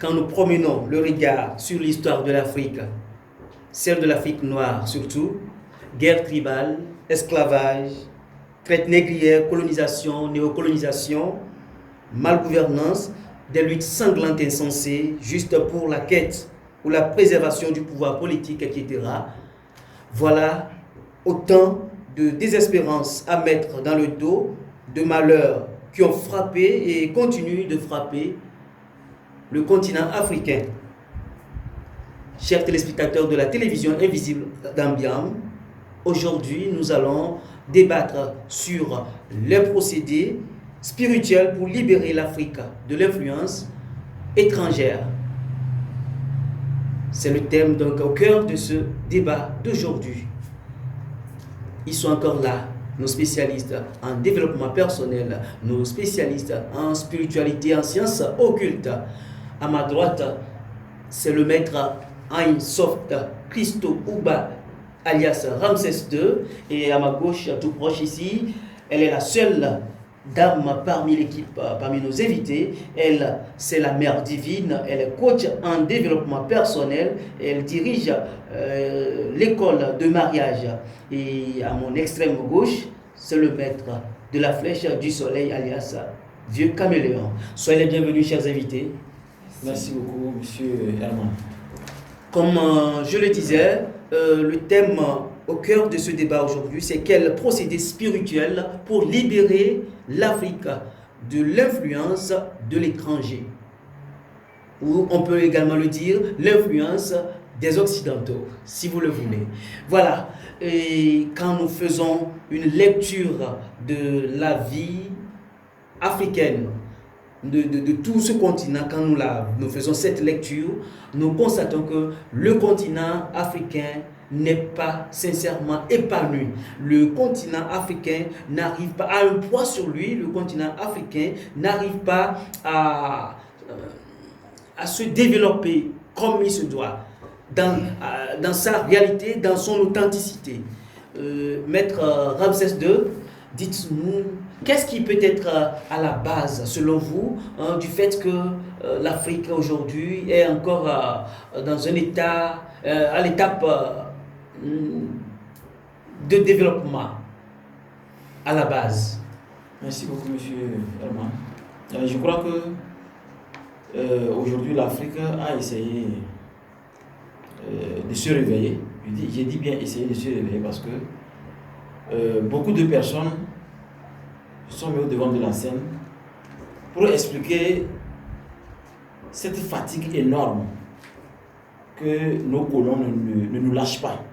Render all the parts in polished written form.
quand nous promenons le regard sur l'histoire de l'Afrique, celle de l'Afrique noire surtout, guerre tribale, esclavage, traite négrière, colonisation, néocolonisation, malgouvernance, des luttes sanglantes insensées, juste pour la quête ou la préservation du pouvoir politique, etc. Voilà autant de désespérance à mettre dans le dos, de malheurs qui ont frappé et continuent de frapper le continent africain. Chers téléspectateurs de la télévision invisible d'Ambiam, aujourd'hui nous allons débattre sur les procédés spirituels pour libérer l'Afrique de l'influence étrangère. C'est le thème donc au cœur de ce débat d'aujourd'hui. Ils sont encore là, nos spécialistes en développement personnel, nos spécialistes en spiritualité, en sciences occultes. À ma droite, c'est le maître Ain Soft Christo Uba, alias Ramsès II. Et à ma gauche, tout proche ici, elle est la seule dame parmi l'équipe, parmi nos invités. Elle, c'est la mère divine. Elle est coach en développement personnel. Elle dirige l'école de mariage. Et à mon extrême gauche, c'est le maître de la flèche du soleil, alias Vieux Caméléon. Soyez les bienvenus, chers invités. Merci beaucoup, monsieur Herman. Comme je le disais, le thème au cœur de ce débat aujourd'hui, c'est quel procédé spirituel pour libérer l'Afrique de l'influence de l'étranger. Ou on peut également le dire, l'influence des Occidentaux, si vous le voulez. Voilà, et quand nous faisons une lecture de la vie africaine, de tout ce continent, quand nous faisons cette lecture, nous constatons que le continent africain n'est pas sincèrement épanoui. Le continent africain n'arrive pas à un poids sur lui, le continent africain n'arrive pas à se développer comme il se doit, dans sa réalité, dans son authenticité. Maître Ramsès II, dites-nous, qu'est-ce qui peut être à la base, selon vous, du fait que l'Afrique aujourd'hui est encore dans un état, à l'étape de développement, à la base? Merci beaucoup, monsieur Herman. Je crois que aujourd'hui, l'Afrique a essayé de se réveiller. J'ai dit bien essayer de se réveiller parce que beaucoup de personnes sont mis au devant de la scène pour expliquer cette fatigue énorme que nos colons ne nous lâchent pas.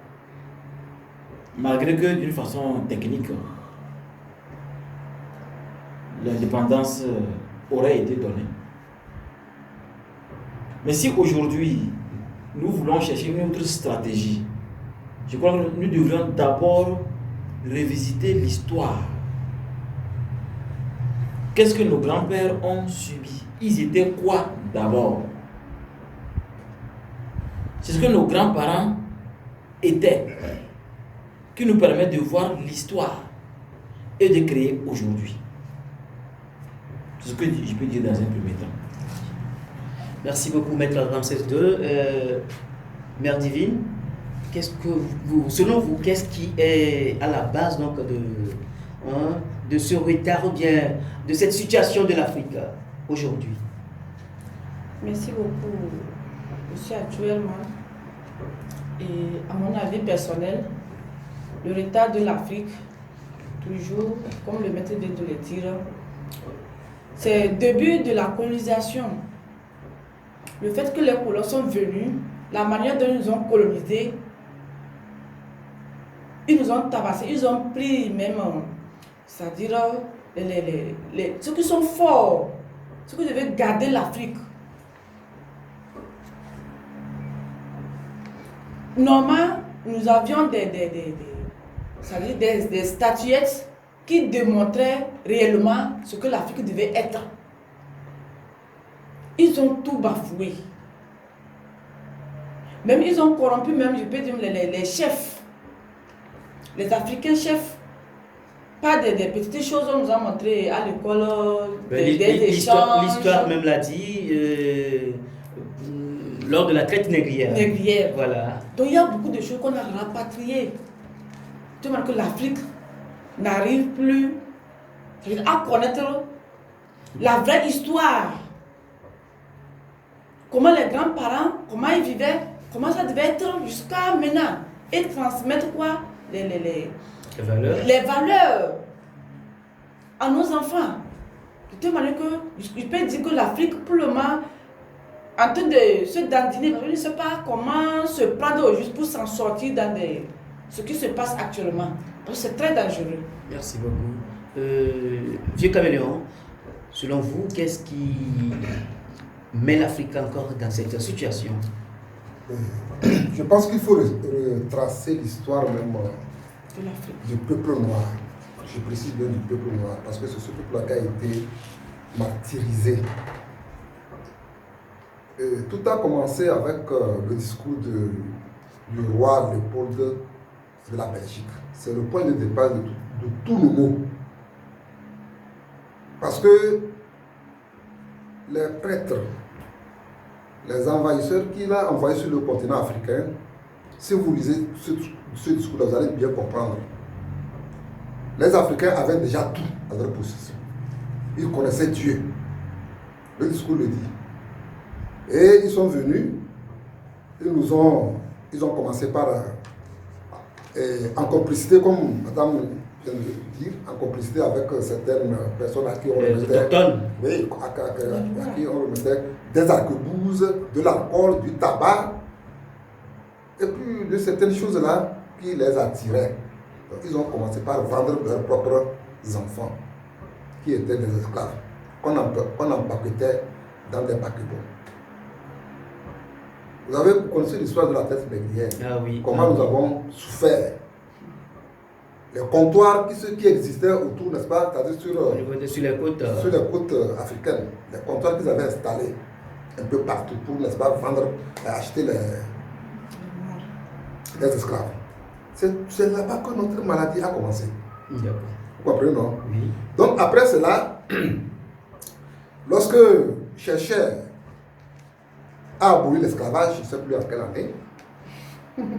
Malgré que d'une façon technique, l'indépendance aurait été donnée. Mais si aujourd'hui, nous voulons chercher une autre stratégie, je crois que nous devrions d'abord revisiter l'histoire. Qu'est-ce que nos grands-pères ont subi? Ils étaient quoi d'abord? C'est ce que nos grands-parents étaient, qui nous permet de voir l'histoire et de créer aujourd'hui. C'est ce que je peux dire dans un premier temps. Merci beaucoup, Maître Ramsès II. Mère divine, selon vous, qu'est-ce qui est à la base donc, de ce retard ou bien de cette situation de l'Afrique aujourd'hui? Merci beaucoup, monsieur. Actuellement, et à mon avis personnel, le retard de l'Afrique, toujours, comme le maître de le dire, c'est le début de la colonisation. Le fait que les colons sont venus, la manière dont ils nous ont colonisés, ils nous ont tabassés, ils ont pris même, c'est-à-dire ceux qui sont forts, ceux qui devaient garder l'Afrique. Normalement, nous avions des statuettes qui démontraient réellement ce que l'Afrique devait être. Ils ont tout bafoué. Même ils ont corrompu, même je peux dire les chefs, les Africains chefs. Pas des petites choses, on nous a montré à l'école, des échanges. L'histoire même l'a dit, Lors de la traite négrière. négrière. Voilà. Donc il y a beaucoup de choses qu'on a rapatriées. Tu vois que l'Afrique n'arrive plus à connaître la vraie histoire. Comment les grands-parents, comment ils vivaient, comment ça devait être jusqu'à maintenant. Et transmettre quoi? Les valeurs à nos enfants. De telle manière que je peux dire que l'Afrique, pour le moment, en train de se dandiner, je ne sais pas comment se prendre juste pour s'en sortir dans ce qui se passe actuellement. Donc c'est très dangereux. Merci beaucoup. Vieux Caméléon, selon vous, qu'est-ce qui met l'Afrique encore dans cette situation? Je pense qu'il faut retracer l'histoire même De l'Afrique. du peuple noir. Je précise bien du peuple noir, parce que c'est ce peuple qui a été martyrisé. Tout a commencé avec le discours du roi Léopold de la Belgique. C'est le point de départ de tout le mot. Parce que les prêtres, les envahisseurs qu'il a envoyés sur le continent africain, si vous lisez ce discours-là, vous allez bien comprendre. Les Africains avaient déjà tout à leur possession. Ils connaissaient Dieu. Le discours le dit. Et ils sont venus, ils ont commencé par, en complicité, comme madame vient de dire, en complicité avec certaines personnes à qui on remettait des arquebuses, de l'alcool, du tabac, et puis de certaines choses-là qui les attiraient. Donc ils ont commencé par vendre leurs propres enfants, qui étaient des esclaves, qu'on empaquetait dans des paquebots. Vous connaissez l'histoire de la traite négrière. Ah oui. Comment nous avons souffert. Les comptoirs qui existaient autour, n'est-ce pas, c'est-à-dire sur les côtes africaines, les comptoirs qu'ils avaient installés un peu partout pour, n'est-ce pas, vendre et acheter les esclaves. C'est là-bas que notre maladie a commencé. Vous comprenez, non? Oui. Donc après cela, lorsque cherchait à abolir l'esclavage, je ne sais plus en quelle année,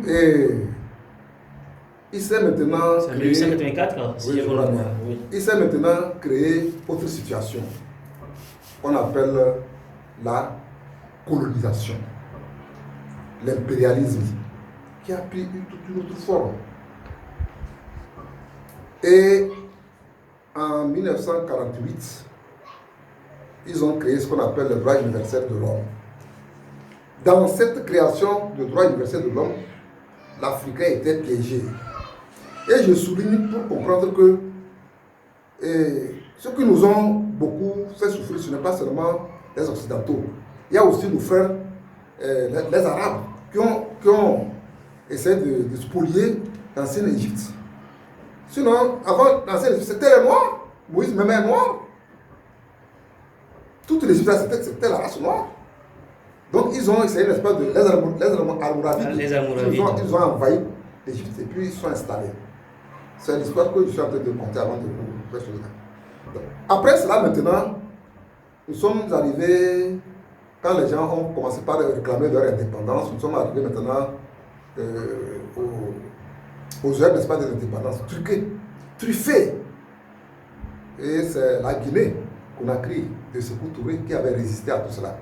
et il s'est maintenant c'est en 1884, si je vois bien. Il s'est maintenant créé autre situation qu'on appelle la colonisation, l'impérialisme, qui a pris toute une autre forme. Et en 1948, ils ont créé ce qu'on appelle le droit universel de l'homme. Dans cette création du droit universel de l'homme, l'Africain était piégé. Et je souligne pour comprendre que ceux qui nous ont beaucoup fait souffrir, ce n'est pas seulement les Occidentaux. Il y a aussi nos frères, les Arabes, qui ont essayé de spolier l'ancienne Égypte. Sinon, avant l'ancienne Égypte, c'était les Noirs. Moïse même est noir. Toute l'Égypte, c'était la race noire. Donc ils ont essayé, n'est-ce pas, de les Almoravides. Ils ont envahi l'Égypte et puis ils sont installés. C'est l'histoire que je suis en train de compter avant de vous faire cela. Après cela, maintenant, nous sommes arrivés, quand les gens ont commencé par réclamer leur indépendance, nous sommes arrivés maintenant aux heures, n'est-ce pas, de l'indépendance, truffées. Et c'est la Guinée, Conakry, de Sékou Touré, qui avait résisté à tout cela.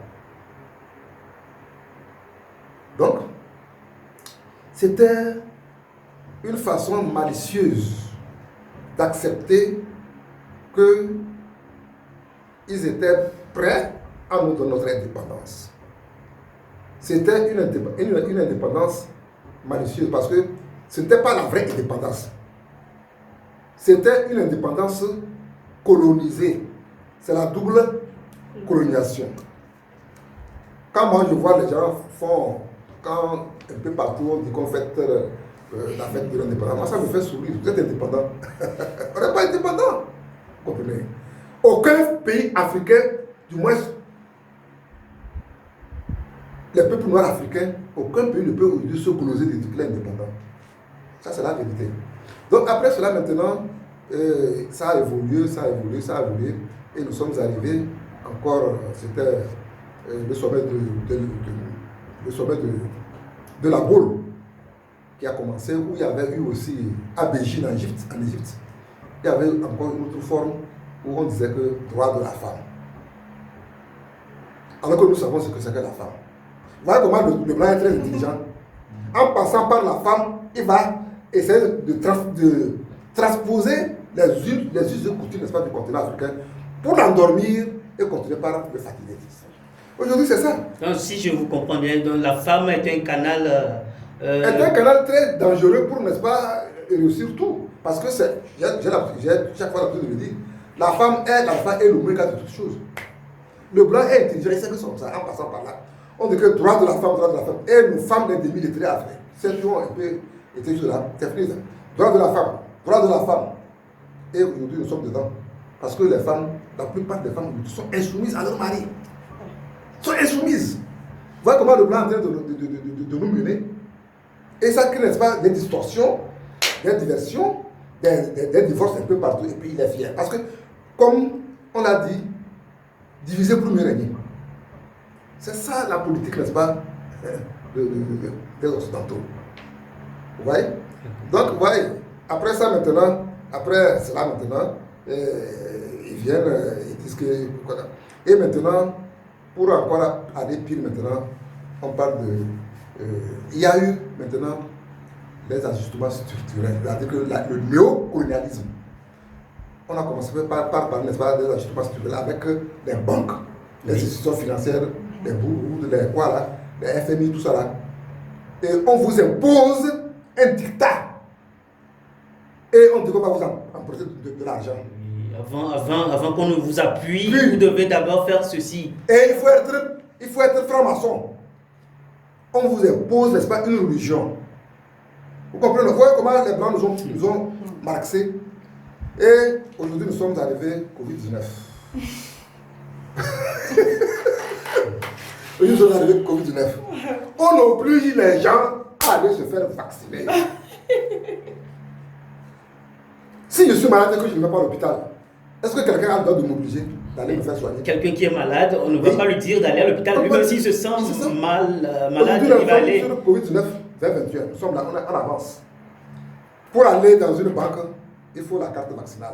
Donc, c'était une façon malicieuse d'accepter qu'ils étaient prêts à nous donner notre indépendance. C'était une indépendance malicieuse parce que ce n'était pas la vraie indépendance. C'était une indépendance colonisée. C'est la double colonisation. Quand moi je vois les gens font, quand un peu partout on dit qu'on fait la fête de l'indépendance, moi ça me fait sourire. Vous êtes indépendant. On n'est pas indépendant. Vous comprenez? Aucun pays africain, du moins les peuples noirs africains, aucun pays ne peut aujourd'hui se coloniser de dire qu'il est indépendant. Ça c'est la vérité. Donc après cela maintenant, ça a évolué, et nous sommes arrivés encore, c'était le sommet de le sommet de la Baule, qui a commencé, où il y avait eu aussi à Béjine en Égypte. Il y avait encore une autre forme où on disait que droit de la femme. Alors que nous savons ce que c'est que la femme. Vous voyez comment le blanc est très intelligent. En passant par la femme, il va essayer de transposer les us et coutumes, n'est-ce pas, du continent africain pour l'endormir et continuer par le fatiguer. Aujourd'hui, c'est ça. Donc, si je vous comprends bien, donc la femme est un canal... est un canal très dangereux pour, n'est-ce pas, réussir tout. Parce que j'ai chaque fois l'habitude de le dire, la femme est l'alpha et l'oméga de toutes choses. Le blanc est intelligent, il sait que c'est comme ça, en passant par là. On dit que droit de la femme, droit de la femme. Et nos femmes, les demi-lettrés africains. Ces jours ont été juste là, c'est fini. Droit de la femme, droit de la femme. Et aujourd'hui, nous sommes dedans. Parce que les femmes, la plupart des femmes sont insoumises à leur mari. Sont insoumises. Vous voyez comment le blanc est en train de nous mener. Et ça crée, n'est-ce pas, des distorsions, des diversions, des divorces un peu partout. Et puis il est fier. Parce que, comme on l'a dit, diviser pour mieux régner. C'est ça la politique, n'est-ce pas, des Occidentaux. Vous voyez? Donc, vous voyez, après ça maintenant, ils viennent, ils disent que... Et maintenant, pour encore aller pire maintenant, on parle de... il y a eu maintenant les ajustements structurels, c'est-à-dire que le néocolonialisme. On a commencé par parler, n'est-ce pas, des ajustements structurels avec les banques, les institutions financières, les bourgs, les quoi là, les FMI, tout ça là. Et on vous impose un dictat. Et on dit qu'on va vous emprunter de l'argent. Avant qu'on ne vous appuie, vous devez d'abord faire ceci. Et il faut être franc-maçon. On vous impose, n'est-ce pas, une religion. Vous comprenez? Vous voyez comment les Blancs nous ont marxés. Et aujourd'hui, nous sommes arrivés Covid-19. Aujourd'hui, nous sommes arrivés Covid-19. On oblige les gens à aller se faire vacciner. Si je suis malade et que je ne vais pas à l'hôpital, est-ce que quelqu'un a le droit de m'obliger d'aller me faire soigner? Quelqu'un qui est malade, on ne va pas lui dire d'aller à l'hôpital. Lui-même, s'il se sent malade, il va aller. Sur le Covid-19, 2021, nous sommes là, on avance. Pour aller dans une banque, il faut la carte vaccinale.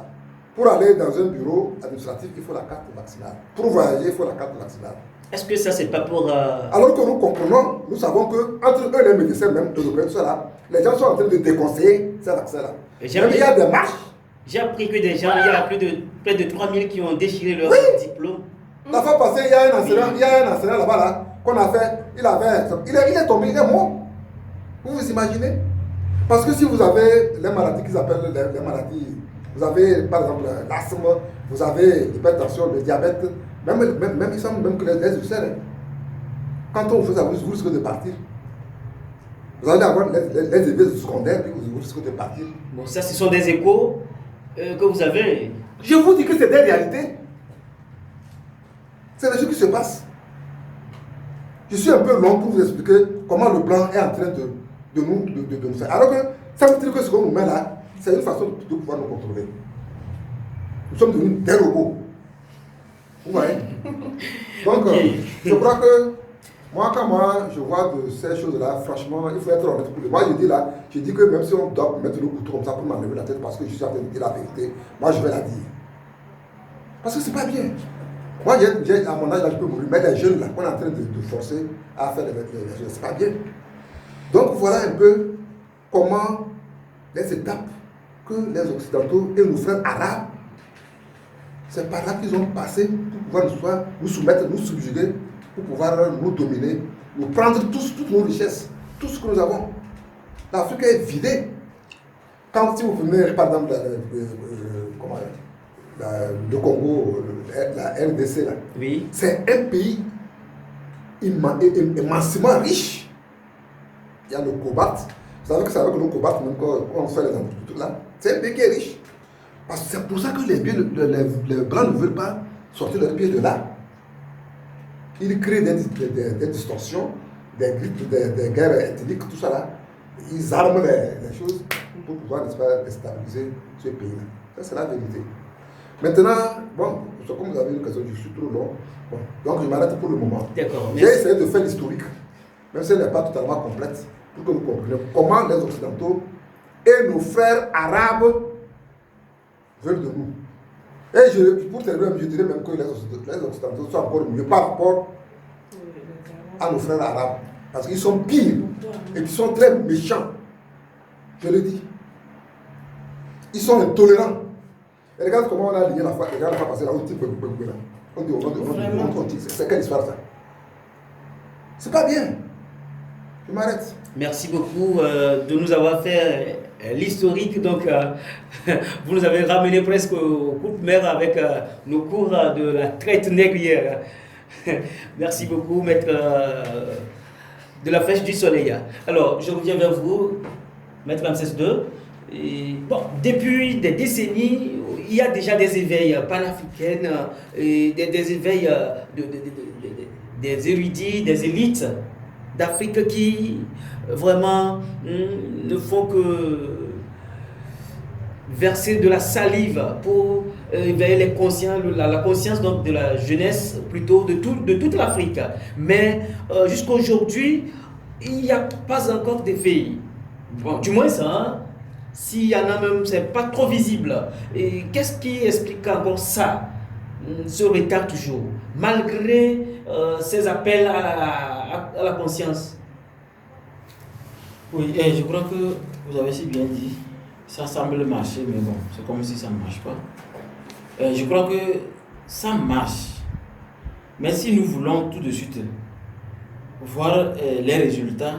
Pour aller dans un bureau administratif, il faut la carte vaccinale. Pour voyager, il faut la carte vaccinale. Est-ce que ça, c'est pas pour... Alors que nous comprenons, nous savons que entre eux, les médecins même européens, tout ça là, les gens sont en train de déconseiller ces vaccins-là. Il y a des marches. J'ai appris que des gens, il y a près de 3000 qui ont déchiré leur diplôme. La fois passée, il y a un enseignant là-bas là, qu'on a fait, il est tombé, il est mort. Vous vous imaginez? Parce que si vous avez les maladies qu'ils appellent les maladies, vous avez par exemple l'asthme, vous avez l'hypertension, le diabète, même il semble même que les ulcères, quand on fait ça, vous risquez de partir. Vous allez avoir les effets secondaires, puis vous risquez de partir. Bon, ça, ce sont des échos que vous avez. Je vous dis que c'est des réalités. C'est des choses qui se passent. Je suis un peu long pour vous expliquer comment le blanc est en train de nous faire. Alors que ça veut dire que ce qu'on nous met là, c'est une façon de pouvoir nous contrôler. Nous sommes devenus des robots. Vous voyez? Donc, je crois que quand je vois de ces choses-là, franchement, il faut être honnête pour les. Moi, je dis que même si on doit mettre le couteau comme ça pour m'enlever la tête parce que je suis en train de dire la vérité, moi, je vais la dire. Parce que c'est pas bien. Moi, à mon âge, là, je peux mourir, mais les jeunes, là, qu'on est en train de forcer à faire les choses, c'est pas bien. Donc, voilà un peu comment les étapes que les Occidentaux et nos frères arabes, c'est par là qu'ils ont passé pour pouvoir nous soumettre, nous subjuguer, pour pouvoir nous dominer, nous prendre toutes nos richesses, tout ce que nous avons. L'Afrique est vidée. Quand si vous prenez par exemple le Congo, la RDC, là, oui. C'est un pays immensément riche. Il y a le cobalt. Vous savez que c'est avec le cobalt, même quand on fait les entreprises là, c'est un pays qui est riche. Parce que c'est pour ça que les Blancs ne veulent pas sortir leurs pieds de là. Ils créent des distorsions, des guerres ethniques, tout ça là. Ils arment les choses pour pouvoir, n'est-ce pas, déstabiliser ce pays-là. Ça, c'est la vérité. Maintenant, bon, comme vous avez une question, je suis trop long. Bon, donc je m'arrête pour le moment. D'accord. J'ai essayé de faire l'historique. même si elle n'est pas totalement complète, pour que vous compreniez comment les Occidentaux et nos frères arabes veulent de nous. Et pour terminer, je dirais même que les Occidentaux sont encore mieux par rapport à nos frères arabes. Parce qu'ils sont pires et ils sont très méchants. Je le dis. Ils sont intolérants. Et regarde comment on a lié la foi. Regarde la foi passer là où on dit, c'est quelle histoire ça? C'est pas bien. Je m'arrête. Merci beaucoup de nous avoir fait l'historique. Donc, vous nous avez ramené presque au coup de mer avec nos cours de la traite négrière. Merci beaucoup, maître de la Flèche du Soleil. Alors, je reviens vers vous, maître Ramsès II. Et, bon, depuis des décennies, il y a déjà des éveils panafricains, des éveils des érudits, des élites d'Afrique qui vraiment ne font que verser de la salive pour éveiller les consciences, la conscience donc de la jeunesse plutôt de toute l'Afrique. Mais jusqu'à aujourd'hui, il n'y a pas encore d'effet. Bon, du moins ça, hein? S'il y en a même, c'est pas trop visible. Et qu'est-ce qui explique encore ça, ce retard toujours, malgré ces appels à la conscience? Oui, et je crois que vous avez si bien dit, ça semble marcher, mais bon, c'est comme si ça ne marche pas. Je crois que ça marche. Mais si nous voulons tout de suite voir les résultats,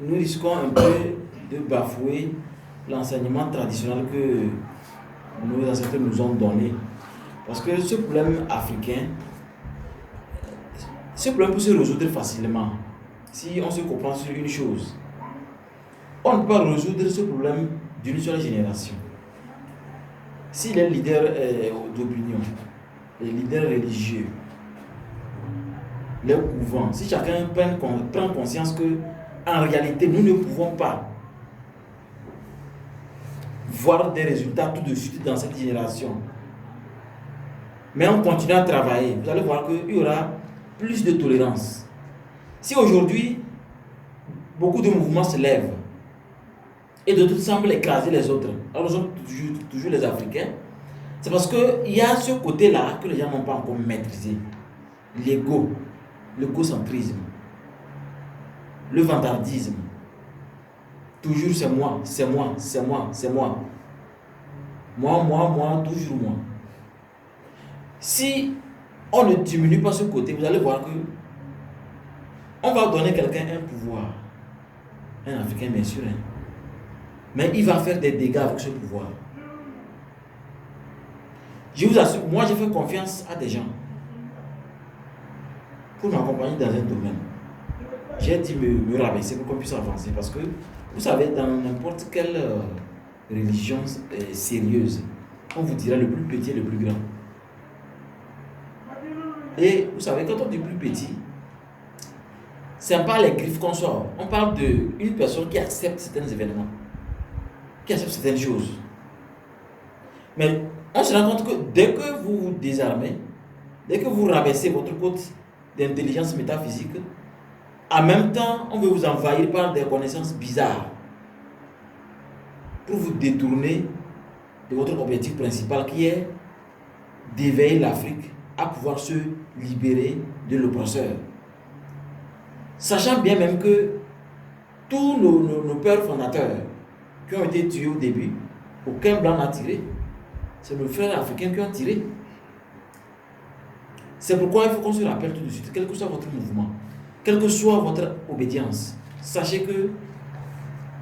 nous risquons un peu de bafouer l'enseignement traditionnel que nos ancêtres nous ont donné. Parce que ce problème africain, ce problème peut se résoudre facilement si on se comprend sur une chose. On ne peut pas résoudre ce problème d'une seule génération. Si les leaders d'opinion, les leaders religieux, les couvents, si chacun prend conscience que en réalité nous ne pouvons pas voir des résultats tout de suite dans cette génération, mais on continue à travailler, vous allez voir qu'il y aura plus de tolérance. Si aujourd'hui beaucoup de mouvements se lèvent et d'autres semblent écraser les autres, alors nous sommes toujours les Africains, c'est parce qu'il y a ce côté-là que les gens n'ont pas encore maîtrisé. L'ego, l'égocentrisme, le vantardisme. Toujours c'est moi, c'est moi, c'est moi, c'est moi. Moi, toujours moi. Si on ne diminue pas ce côté, vous allez voir que on va donner quelqu'un un pouvoir. Un Africain, bien sûr. Hein. Mais il va faire des dégâts avec ce pouvoir. Je vous assure, moi j'ai fait confiance à des gens pour m'accompagner dans un domaine. J'ai dit me rabaisser pour qu'on puisse avancer. Parce que, vous savez, dans n'importe quelle religion sérieuse, on vous dira le plus petit et le plus grand. Et vous savez, quand on dit plus petit, ce n'est pas les griffes qu'on sort. On parle d'une personne qui accepte certains événements, qui accepte certaines choses. Mais on se rend compte que dès que vous vous désarmez, dès que vous rabaissez votre côte d'intelligence métaphysique, en même temps, on veut vous envahir par des connaissances bizarres pour vous détourner de votre objectif principal qui est d'éveiller l'Afrique à pouvoir se libérer de l'oppresseur. Sachant bien même que tous nos pères fondateurs qui ont été tués au début, aucun blanc n'a tiré. C'est nos frères africains qui ont tiré. C'est pourquoi il faut qu'on se rappelle tout de suite, quel que soit votre mouvement, quelle que soit votre obédience, sachez que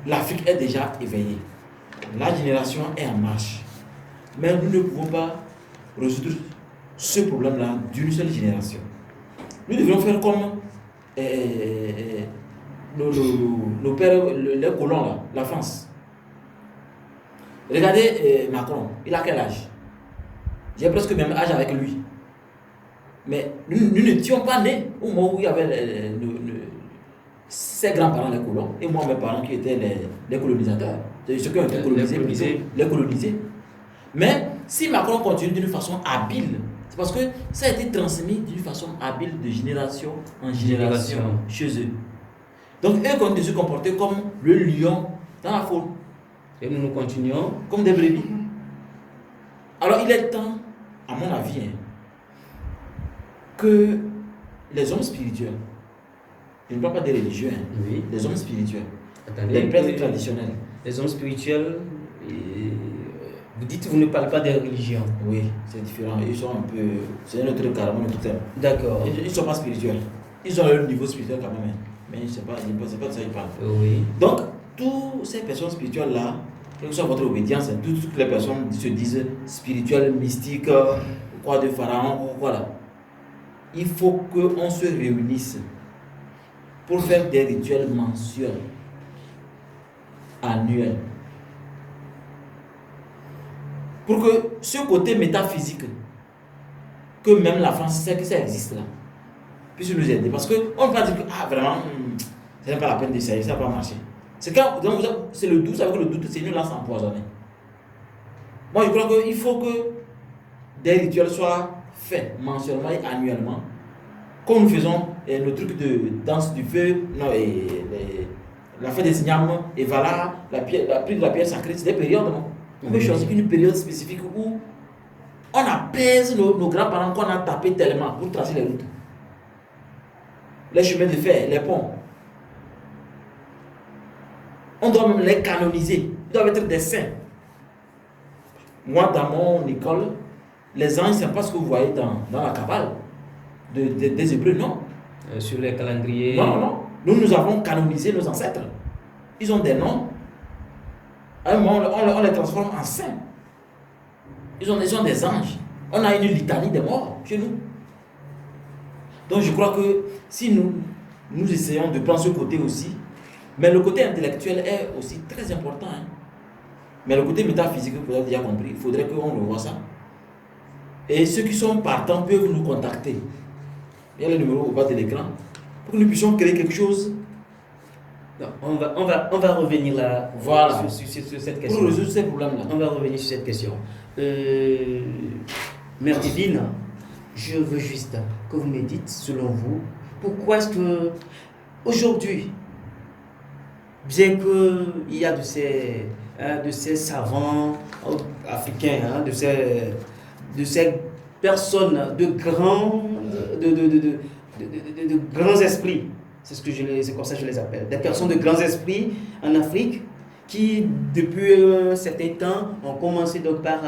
l'Afrique est déjà éveillée. La génération est en marche. Mais nous ne pouvons pas résoudre ce problème-là d'une seule génération. Nous devons faire comme nos pères, les colons, là, la France. Regardez Macron, il a quel âge? J'ai presque le même âge avec lui. Mais nous n'étions pas nés au moment où il y avait ses grands-parents, les colons, et moi, mes parents qui étaient les colonisateurs. C'est ceux qui ont été colonisés, les colonisés. Mais si Macron continue d'une façon habile C'est parce que ça a été transmis d'une façon habile de génération en génération chez eux. Donc, eux continuent de se comporter comme le lion dans la foule. Et nous continuons. Comme des brebis. Alors, il est temps, à mon avis, que les hommes spirituels, je ne parle pas des religieux, Oui. les hommes spirituels, Attendez, les prêtres traditionnels. Les hommes spirituels, vous dites que vous ne parlez pas des religions. Oui, c'est différent. Ils sont un peu. C'est notre carrément notre thème. D'accord. Ils ne sont pas spirituels. Ils ont leur niveau spirituel quand même. Mais c'est pas de ça qu'ils parlent. Oui. Donc, toutes ces personnes spirituelles-là, quelle que soit votre obédience, toutes les personnes se disent spirituelles, mystiques, quoi de pharaon, voilà. Il faut qu'on se réunisse pour faire des rituels mensuels, annuels. Pour que ce côté métaphysique, que même la France sait que ça existe là, puisse nous aider. Parce qu'on ne peut pas dire que, ah vraiment, ce n'est pas la peine d'essayer, ça ne va pas marcher. C'est quand c'est le doute, ça veut dire que le doute, c'est une lance empoisonnée. Moi, je crois qu'il faut que des rituels soient faits mensuellement et annuellement. Comme nous faisons nos trucs de danse du feu, non, la fête des ignames, et voilà, la pluie de la pierre sacrée, c'est des périodes. Non? On peut choisir une période spécifique où on apaise nos grands-parents qu'on a tapé tellement pour tracer les routes. Les chemins de fer, les ponts. On doit même les canoniser. Ils doivent être des saints. Moi, dans mon école, les anges, ce n'est pas ce que vous voyez dans la Kabbale des Hébreux, non. Sur les calendriers. Non. Nous avons canonisé nos ancêtres. Ils ont des noms. À un moment, on les transforme en saints. Ils ont des anges. On a une litanie des morts chez nous. Donc je crois que si nous essayons de prendre ce côté aussi, mais le côté intellectuel est aussi très important. Hein. Mais le côté métaphysique, vous avez déjà compris, il faudrait qu'on revoie ça. Et ceux qui sont partants peuvent nous contacter. Il y a le numéro au bas de l'écran pour que nous puissions créer quelque chose. Non, on va revenir là. Voilà. Sur cette question. Pour résoudre ces problèmes-là. On va revenir sur cette question. Mère Divine, je veux juste que vous me dites, selon vous, pourquoi est-ce que aujourd'hui, bien qu'il y a de ces savants africains, hein, de ces personnes de grands esprits, c'est comme ça que je les appelle, des personnes de grands esprits en Afrique qui, depuis un certain temps, ont commencé donc par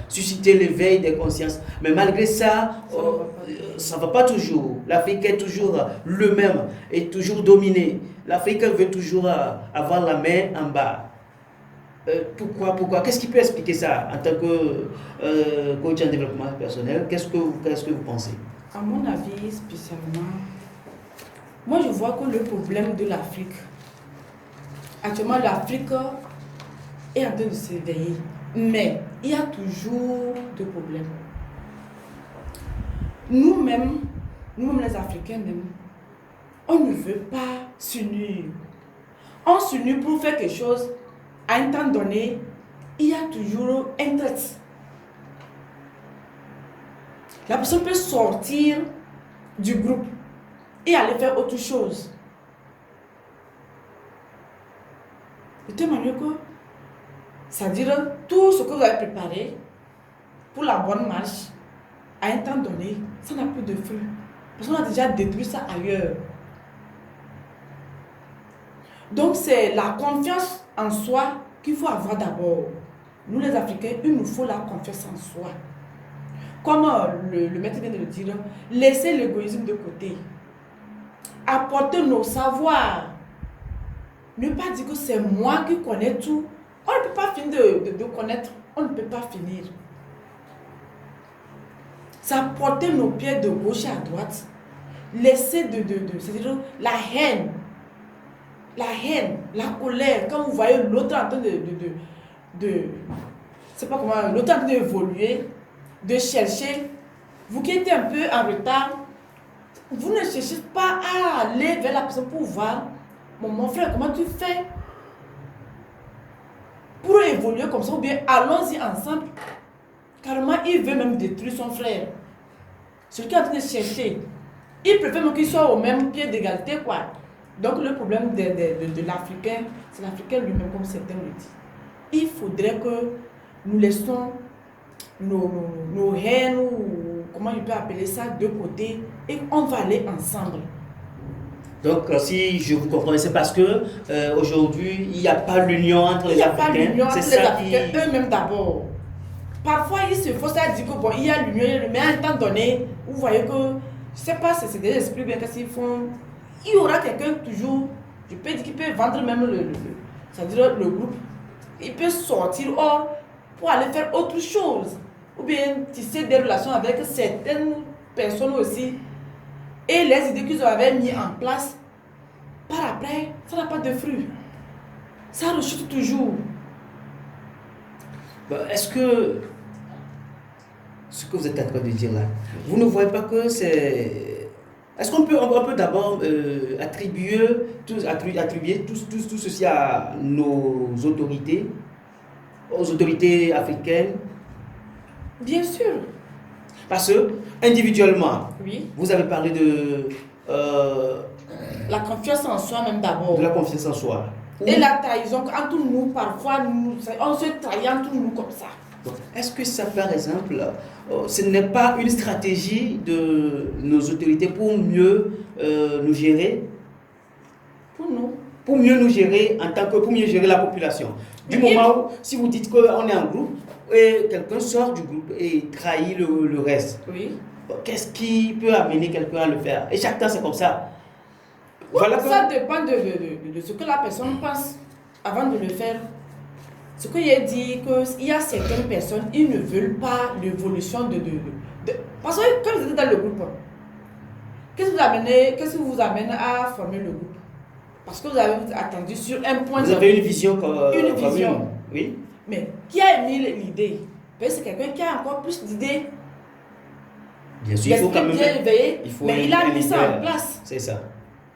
susciter l'éveil des consciences. Mais malgré ça, ça ne va pas toujours. L'Afrique est toujours le même, est toujours dominée. L'Afrique veut toujours avoir la main en bas. Pourquoi? Qu'est-ce qui peut expliquer ça en tant que coach en développement personnel? Qu'est-ce que vous pensez? À mon avis, spécialement, moi je vois que le problème de l'Afrique, actuellement l'Afrique est en train de s'éveiller, mais il y a toujours des problèmes. Nous-mêmes les Africains même, on ne veut pas s'unir. On s'unit pour faire quelque chose. À un temps donné, il y a toujours un trait. La personne peut sortir du groupe et aller faire autre chose. De telle manière que, c'est-à-dire tout ce que vous avez préparé pour la bonne marche, à un temps donné, ça n'a plus de feu. Parce qu'on a déjà détruit ça ailleurs. Donc c'est la confiance en soi qu'il faut avoir d'abord. Nous les Africains, il nous faut la confiance en soi. Comme le maître vient de le dire, laissez l'égoïsme de côté. Apportez nos savoirs. Ne pas dire que c'est moi qui connais tout. On ne peut pas finir de connaître. On ne peut pas finir. C'est apporter nos pieds de gauche à droite. Laissez c'est-à-dire la haine. La haine, la colère, quand vous voyez l'autre en train c'est pas comment, l'autre en train d'évoluer, de chercher, vous qui êtes un peu en retard, vous ne cherchez pas à aller vers la personne pour voir, mon frère, comment tu fais pour évoluer comme ça, ou bien allons-y ensemble. Carrément, il veut même détruire son frère. celui qui est en train de chercher, il préfère même qu'il soit au même pied d'égalité, quoi. Donc le problème de l'Africain, c'est l'Africain lui-même, comme certains le disent. Il faudrait que nous laissons nos haines, ou comment je peux appeler ça, de côté, et on va aller ensemble. Donc, si je vous comprends, c'est parce que aujourd'hui, il n'y a pas l'union entre les Africains. Il n'y a pas l'union entre les ça Africains eux-mêmes d'abord. Parfois, il se faut ça dire que bon, il y a l'union, mais à un temps donné, vous voyez que, je ne sais pas si c'est des esprits bien qu'est-ce qu'ils font, il y aura quelqu'un toujours, je peux dire qu'il peut vendre même c'est-à-dire le groupe, il peut sortir hors pour aller faire autre chose, ou bien tisser des relations avec certaines personnes aussi, et les idées qu'ils avaient mis en place, par après, ça n'a pas de fruit, ça rechute toujours. Est-ce que ce que vous êtes en train de dire là, vous ne voyez pas que c'est... Est-ce qu'on peut d'abord attribuer tout ceci à nos autorités, aux autorités africaines? Bien sûr. Parce que, individuellement, Oui. vous avez parlé de... La confiance en soi même d'abord. de la confiance en soi. Et la trahison, entre nous, parfois, on se trahit entre nous comme ça. Donc, est-ce que ça, par exemple, ce n'est pas une stratégie de nos autorités pour mieux nous gérer? Pour nous. Pour mieux nous gérer pour mieux gérer la population. Du moment où, si vous dites qu'on est en groupe, et quelqu'un sort du groupe et trahit le reste, Oui. qu'est-ce qui peut amener quelqu'un à le faire? Et chaque temps, c'est comme ça. Voilà, ça dépend de ce que la personne pense avant de le faire. Ce que j'ai dit, qu'il y a certaines personnes, ils ne veulent pas l'évolution Parce que quand vous êtes dans le groupe, qu'est-ce qui vous amène à former le groupe? Parce que vous avez attendu sur un point. Vous avez une vision Une vision. commune. Oui. Mais qui a émis l'idée? C'est quelqu'un qui a encore plus d'idées. Bien sûr, il faut quand même... bien éveillé, mais il a mis ça leader. en place. C'est ça.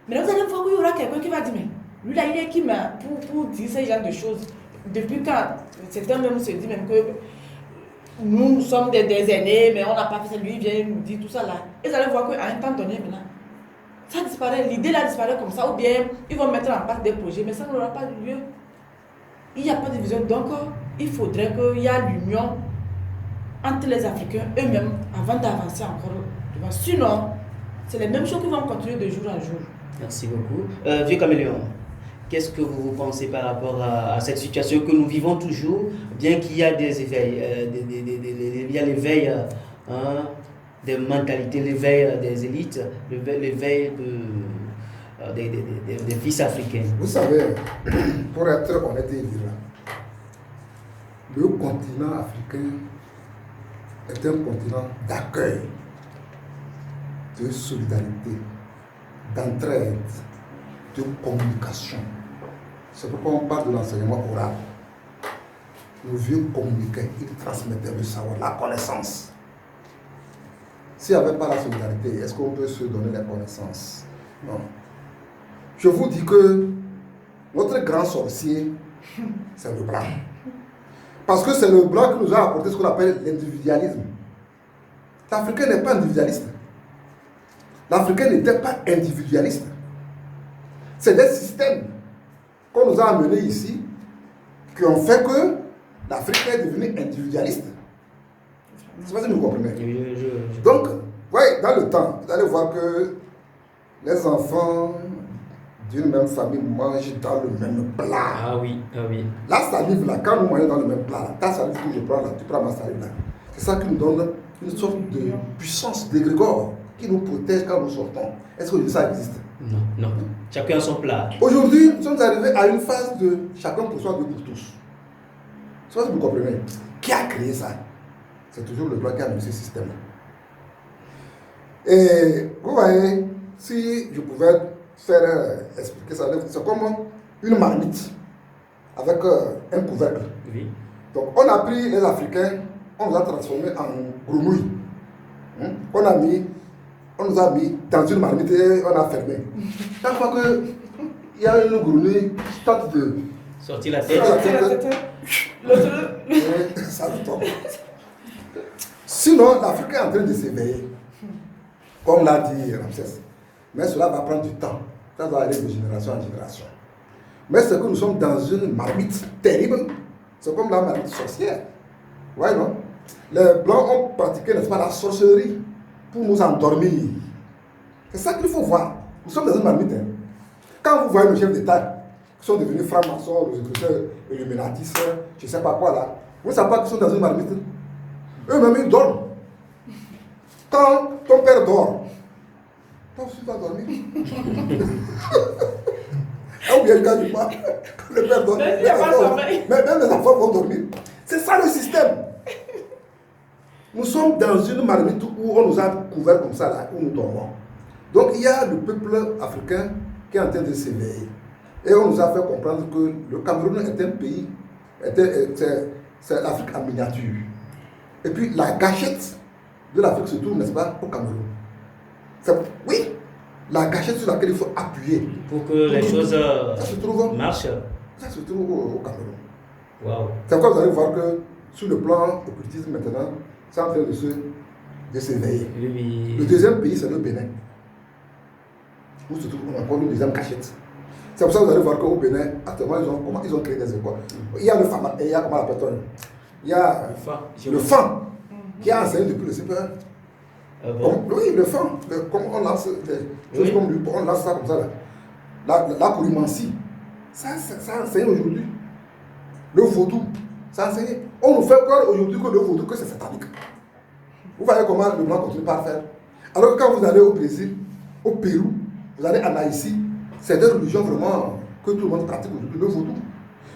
Mais là, vous allez voir qu'il y aura quelqu'un qui va dire, mais lui là, il est qui pour dire ce genre de choses. Depuis quand certains même se disent même que nous sommes des aînés, mais on n'a pas fait ça, lui il vient nous dire tout ça là. Et vous allez voir qu'à un temps donné, maintenant, ça disparaît, l'idée là disparaît comme ça, ou bien ils vont mettre en place des projets, mais ça n'aura pas lieu. Il n'y a pas de vision, donc il faudrait qu'il y ait l'union entre les Africains eux-mêmes avant d'avancer encore devant. Sinon, c'est les mêmes choses qui vont continuer de jour en jour. Merci beaucoup. Vieux Caméléon, qu'est-ce que vous pensez par rapport à cette situation que nous vivons toujours, bien qu'il y a des éveils, il y a l'éveil des mentalités, l'éveil des élites, l'éveil des fils africains? Vous savez, pour être honnête et vivant, le continent africain est un continent d'accueil, de solidarité, d'entraide, de communication. C'est pourquoi on parle de l'enseignement oral. Nos vieux communiquaient, ils transmettaient le savoir, la connaissance. S'il n'y avait pas la solidarité, est-ce qu'on peut se donner la connaissance? Non. Je vous dis que notre grand sorcier, c'est le blanc. Parce que c'est le blanc qui nous a apporté ce qu'on appelle l'individualisme. L'Africain n'est pas individualiste. L'Africain n'était pas individualiste. C'est des systèmes qu'on nous a amenés ici qui ont fait que l'Afrique est devenue individualiste. Je ne sais pas si vous comprenez. Donc, ouais, dans le temps, vous allez voir que les enfants d'une même famille mangent dans le même plat. Ah oui, ah oui. La salive, là, quand nous mangeons dans le même plat, ta salive que je prends là, tu prends ma salive là. C'est ça qui nous donne une sorte de puissance d'égrégore qui nous protège quand nous sortons. Est-ce que ça existe? Non, non. Chacun a son plat. Aujourd'hui, nous sommes arrivés à une phase de chacun pour soi, Dieu pour tous. Je ne sais pas si vous comprenez. Qui a créé ça? C'est toujours le blanc qui a mis ce système. Et vous voyez, si je pouvais faire expliquer ça, c'est comme une marmite avec un couvercle. Oui. Donc on a pris les Africains, on les a transformés en grenouilles. On nous a mis dans une marmite et on a fermé. Chaque fois qu'il y a une grenouille qui tente de sortir la tête. Ça nous tombe. Sinon, l'Afrique est en train de s'éveiller. comme l'a dit Ramsès. Mais cela va prendre du temps. Ça doit aller de génération en génération. Mais c'est que nous sommes dans une marmite terrible. C'est comme la marmite sorcière. Ouais, non? Les Blancs ont pratiqué, n'est-ce pas, la sorcellerie pour nous endormir. C'est ça qu'il faut voir. Nous sommes dans une marmite. Hein. Quand vous voyez nos chefs d'État qui sont devenus francs-maçons, les illuminatistes, je ne sais pas quoi là, vous ne savez pas qu'ils sont dans une marmite. Eux-mêmes, ils dorment. Quand ton père dort, toi aussi tu vas dormir. Ah oui, il gagne pas. Le père dort. Mais il n'y a pas de sommeil. Mais même les enfants vont dormir. C'est ça le système. Nous sommes dans une marmite où on nous a couverts comme ça, là, où nous dormons. Donc il y a le peuple africain qui est en train de s'éveiller. Et on nous a fait comprendre que le Cameroun est un pays, c'est l'Afrique en miniature. Et puis la gâchette de l'Afrique se trouve, n'est-ce pas, au Cameroun. Oui, la gâchette sur laquelle il faut appuyer. Pour que les choses ça se trouve, marchent. Ça se trouve au Cameroun. Waouh. C'est pourquoi vous allez voir que sur le plan occultisme maintenant, c'est en train de s'éveiller. Oui. Le deuxième pays, c'est le Bénin. Où se trouve encore une deuxième cachette. C'est pour ça que vous allez voir qu'au Bénin, actuellement, ils ont créé des écoles. Il y a le FAMA, et il y a comment on appelle. Il y a le FAM qui a enseigné depuis le CPR. Ah bon? Oui, le FAM, comme on lance des choses comme on lance ça comme ça. La courimancie, ça enseigne aujourd'hui. Le vaudou, ça enseigne. On nous fait croire aujourd'hui que le vaudou, que c'est satanique. Vous voyez comment le blanc continue par faire. Alors que quand vous allez au Brésil, au Pérou, vous allez en Haïti, c'est des religions vraiment que tout le monde pratique aujourd'hui, le vaudou.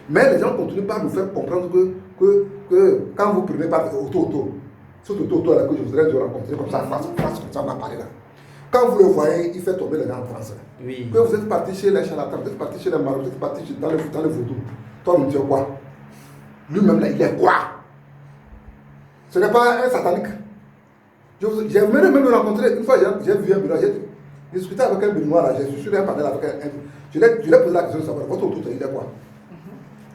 Mais les gens continuent par nous faire comprendre que quand vous prenez par auto, ce auto là que je voudrais vous rencontrer comme ça, face comme ça, on a parlé là. Quand vous le voyez, il fait tomber les gens en France. Oui. Que vous êtes parti chez les charlatans, vous êtes parti chez les marabouts, vous êtes parti dans le vaudou. Toi, tu dis quoi? Lui-même là, il est quoi? Ce n'est pas un satanique. J'ai même le rencontrer. Une fois, j'ai vu un bureau, j'ai discuté avec un Béninois là, j'ai suivi un panel avec un. Je lui ai posé la question de savoir, votre auto, il est quoi?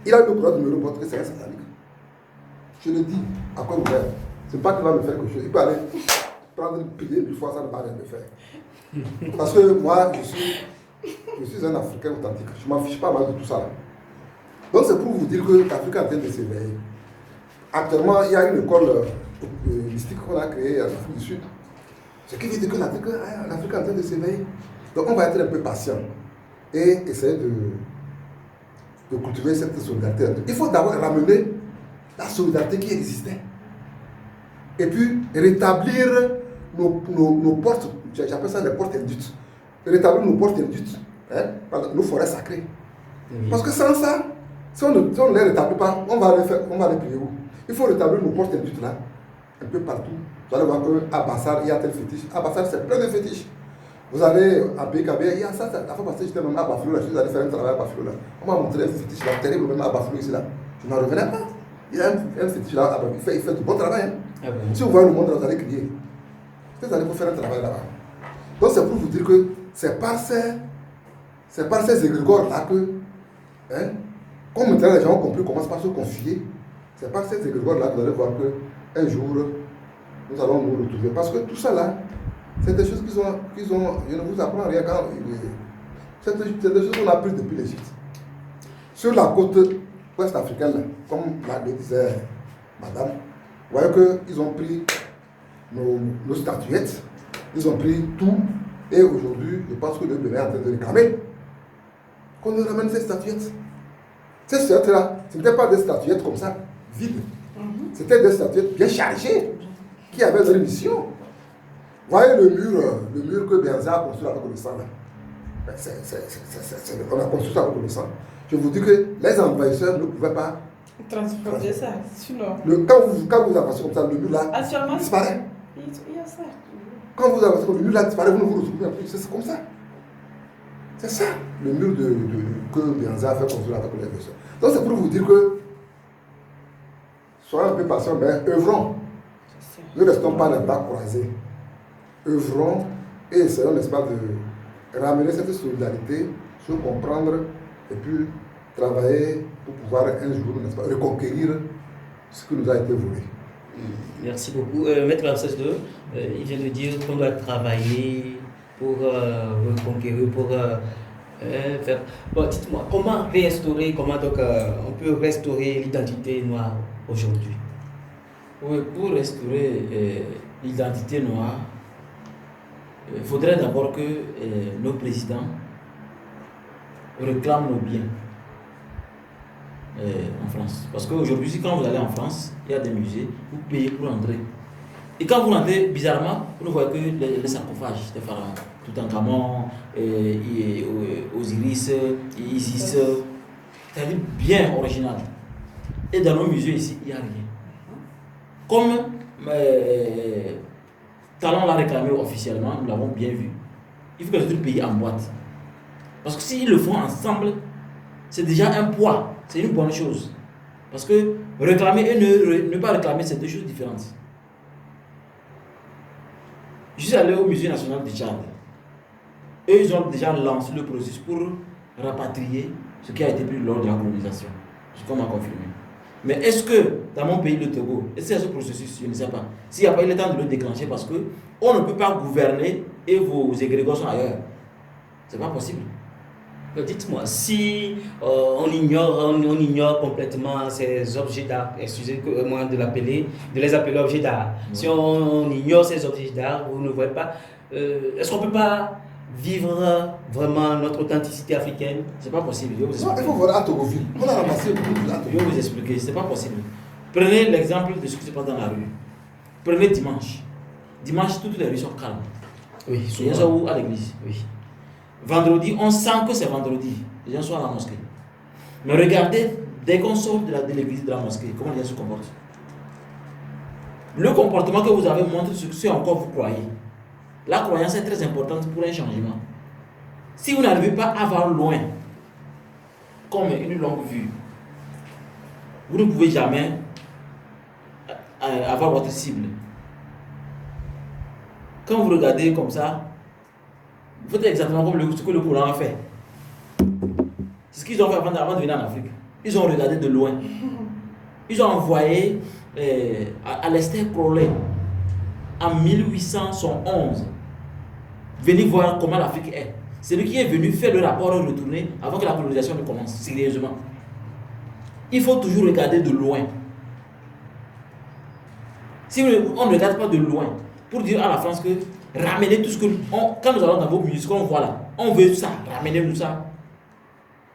Il a eu le courage de me répondre que c'est un satanique. Je lui ai dit, à quoi vous faites? C'est pas qu'il va me faire quelque chose. Il peut aller prendre une pilier 1000 fois, ça ne va rien me faire. Parce que moi, je suis un Africain authentique. Je ne m'en fiche pas mal de tout ça là. Donc c'est pour vous dire que l'Afrique est en train de s'éveiller. Actuellement, il y a une école mystique qu'on a créée en Afrique du Sud. Ce qui veut dire que l'Afrique est en train de s'éveiller. Donc on va être un peu patient et essayer de cultiver cette solidarité. Il faut d'abord ramener la solidarité qui existait. Et puis rétablir nos portes, j'appelle ça les portes induites. Rétablir nos portes induites, hein, nos forêts sacrées. Oui. Parce que sans ça, si on ne les rétablit pas, on va les plier où? Il faut rétablir nos portes induites là, un peu partout. Vous allez voir qu'à Bassar, il y a tel fétiche. À Bassar, c'est plein de fétiches. Vous allez à BKB, il y a ça. La fois passée, j'étais même à Bafoulo, là, je suis allé faire un travail à Bafoulo là. On m'a montré un fétiche là, terrible, même à Bafoulo ici là. Je n'en revenais pas. Il y a un fétiche là, il fait du bon travail. Hein. Ah bon. Si vous voyez le monde là, vous allez crier. Vous allez faire un travail là-bas. Donc c'est pour vous dire que c'est par ces égrégores là que, hein, comme maintenant les gens ont compris comment se confier, c'est par ces égrégores là que vous allez voir qu'un jour, nous allons nous retrouver. Parce que tout ça là, c'est des choses qu'ils ont, je ne vous apprends rien quand. C'est des choses qu'on a prises depuis l'Égypte. Sur la côte ouest africaine, là, comme le disait madame, vous voyez qu'ils ont pris nos statuettes, ils ont pris tout, et aujourd'hui, je pense que le Bénin est en train de réclamer qu'on nous ramène ces statuettes. Ces statuettes-là, ce n'étaient pas des statuettes comme ça, vides. C'était des statuettes bien chargées, qui avaient leur mission. Vous voyez le mur que Benza a construit avec le sang là. On a construit ça avec le sang. Je vous dis que les envahisseurs ne pouvaient pas transporter ça. Sinon. Quand vous avancez comme ça, le mur là disparaît. Il y a ça. Quand vous avancez comme le mur là disparaît, vous ne vous retrouvez plus. C'est comme ça. C'est ça le mur que Benza a fait construire avec les envahisseurs. Donc c'est pour vous dire que soyons un peu patients, mais œuvrons. Ne restons pas les bras croisés. Œuvrons et essayons, n'est-ce pas, de ramener cette solidarité, se comprendre et puis travailler pour pouvoir un jour, n'est-ce pas, reconquérir ce qui nous a été volé. Merci beaucoup. Maître Ramsès II, il vient de dire qu'on doit travailler pour reconquérir, pour faire. Bon, dites-moi, comment réinstaurer, comment donc on peut restaurer l'identité noire aujourd'hui? Oui, pour restaurer l'identité noire, il faudrait d'abord que nos présidents réclament nos biens en France. Parce qu'aujourd'hui, quand vous allez en France, il y a des musées, vous payez pour entrer. Et quand vous rentrez, bizarrement, vous ne voyez que les sarcophages des pharaons. Toutankhamon, Osiris, Isis, c'est-à-dire bien original. Et dans nos musées ici, il n'y a rien. Comme Talon l'a réclamé officiellement, nous l'avons bien vu. Il faut que les autres pays en boîte. Parce que s'ils le font ensemble, c'est déjà un poids, c'est une bonne chose. Parce que réclamer et ne pas réclamer, c'est deux choses différentes. Je suis allé au Musée national du Tchad. Eux, ils ont déjà lancé le processus pour rapatrier ce qui a été pris lors de la colonisation. Ce qu'on m'a confirmé. Mais est-ce que dans mon pays, le Togo, est-ce qu'il y a ce processus? Je ne sais pas. S'il n'y a pas eu le temps de le déclencher, parce qu'on ne peut pas gouverner et vos égrégores sont ailleurs. Ce n'est pas possible. Dites-moi, si on ignore complètement ces objets d'art, excusez-moi de les appeler objets d'art. Si on ignore ces objets d'art, vous ne voyez pas, est-ce qu'on ne peut pas vivre vraiment notre authenticité africaine? C'est pas possible. Il faut voir à Togoville. On a ramassé beaucoup de Je vais vous expliquer, c'est pas possible. Prenez l'exemple de ce qui se passe dans la rue. Prenez dimanche. Dimanche, toutes les rues sont calmes. Oui, Les gens sont où? À l'église. Oui. Vendredi, on sent que c'est vendredi. Les gens sont à la mosquée. Mais regardez, dès qu'on sort de l'église, de la mosquée, comment les gens se comportent. Le comportement que vous avez montre ce encore vous croyez. La croyance est très importante pour un changement. Si vous n'arrivez pas à voir loin, comme une longue vue, vous ne pouvez jamais avoir votre cible. Quand vous regardez comme ça, vous faites exactement comme ce que le Coran a fait. C'est ce qu'ils ont fait avant de venir en Afrique. Ils ont regardé de loin. Ils ont envoyé Aleister Crowley en 1811 venir voir comment l'Afrique est. C'est lui qui est venu faire le rapport et retourner avant que la colonisation ne commence sérieusement. Il faut toujours regarder de loin. Si on ne regarde pas de loin, pour dire à la France que ramenez tout ce que... quand nous allons dans vos musées, qu'on voit là, on veut ça, ramenez-nous ça.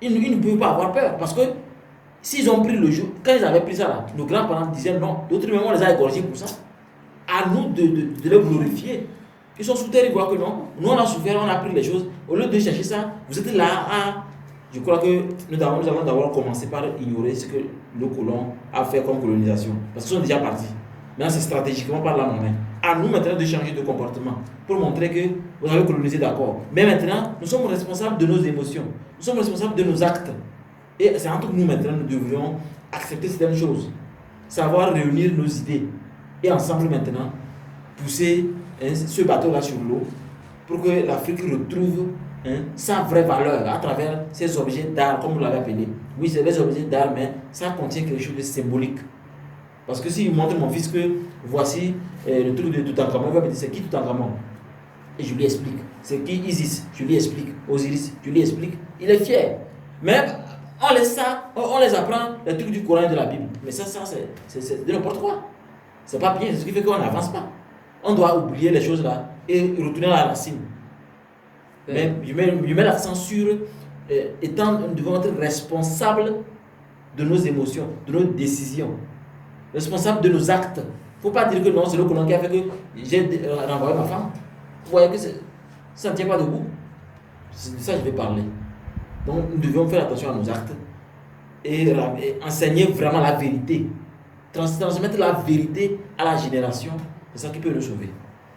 Ils ne peuvent pas avoir peur parce que s'ils ont pris le jour, quand ils avaient pris ça là, nos grands-parents disaient non, d'autres même on les a égorgés pour ça. À nous de les glorifier. Ils sont sous terre, ils voient que non. Nous on a souffert, on a pris les choses. Au lieu de chercher ça, vous êtes là. Je crois que nous avons d'abord commencé par ignorer ce que le colon a fait comme colonisation. Parce qu'ils sont déjà partis. Maintenant c'est stratégiquement par là même. À nous maintenant de changer de comportement pour montrer que vous avez colonisé, d'accord. Mais maintenant, nous sommes responsables de nos émotions. Nous sommes responsables de nos actes. Et c'est entre nous maintenant, nous devrions accepter certaines choses. Savoir réunir nos idées. Et ensemble maintenant, pousser ce bateau-là sur l'eau pour que l'Afrique retrouve sa vraie valeur à travers ces objets d'art, comme vous l'avez appelé. Oui, c'est des objets d'art, mais ça contient quelque chose de symbolique. Parce que s'il montre mon fils que voici le truc de Toutankhamon, il va me dire c'est qui Toutankhamon? Et je lui explique. C'est qui Isis? Je lui explique. Osiris? Je lui explique. Il est fier. Mais on les apprend les trucs du Coran et de la Bible. Mais ça c'est de n'importe quoi. C'est pas bien, c'est ce qui fait qu'on n'avance pas. On doit oublier les choses là et retourner à la racine. Mais je mets l'accent sur nous devons être responsables de nos émotions, de nos décisions, responsables de nos actes. Il ne faut pas dire que non, c'est le colon qui a fait que j'ai renvoyé ma femme. Vous voyez que ça ne tient pas debout. C'est de ça que je vais parler. Donc nous devons faire attention à nos actes et enseigner vraiment la vérité. Transmettre la vérité à la génération. C'est ça qui peut nous sauver.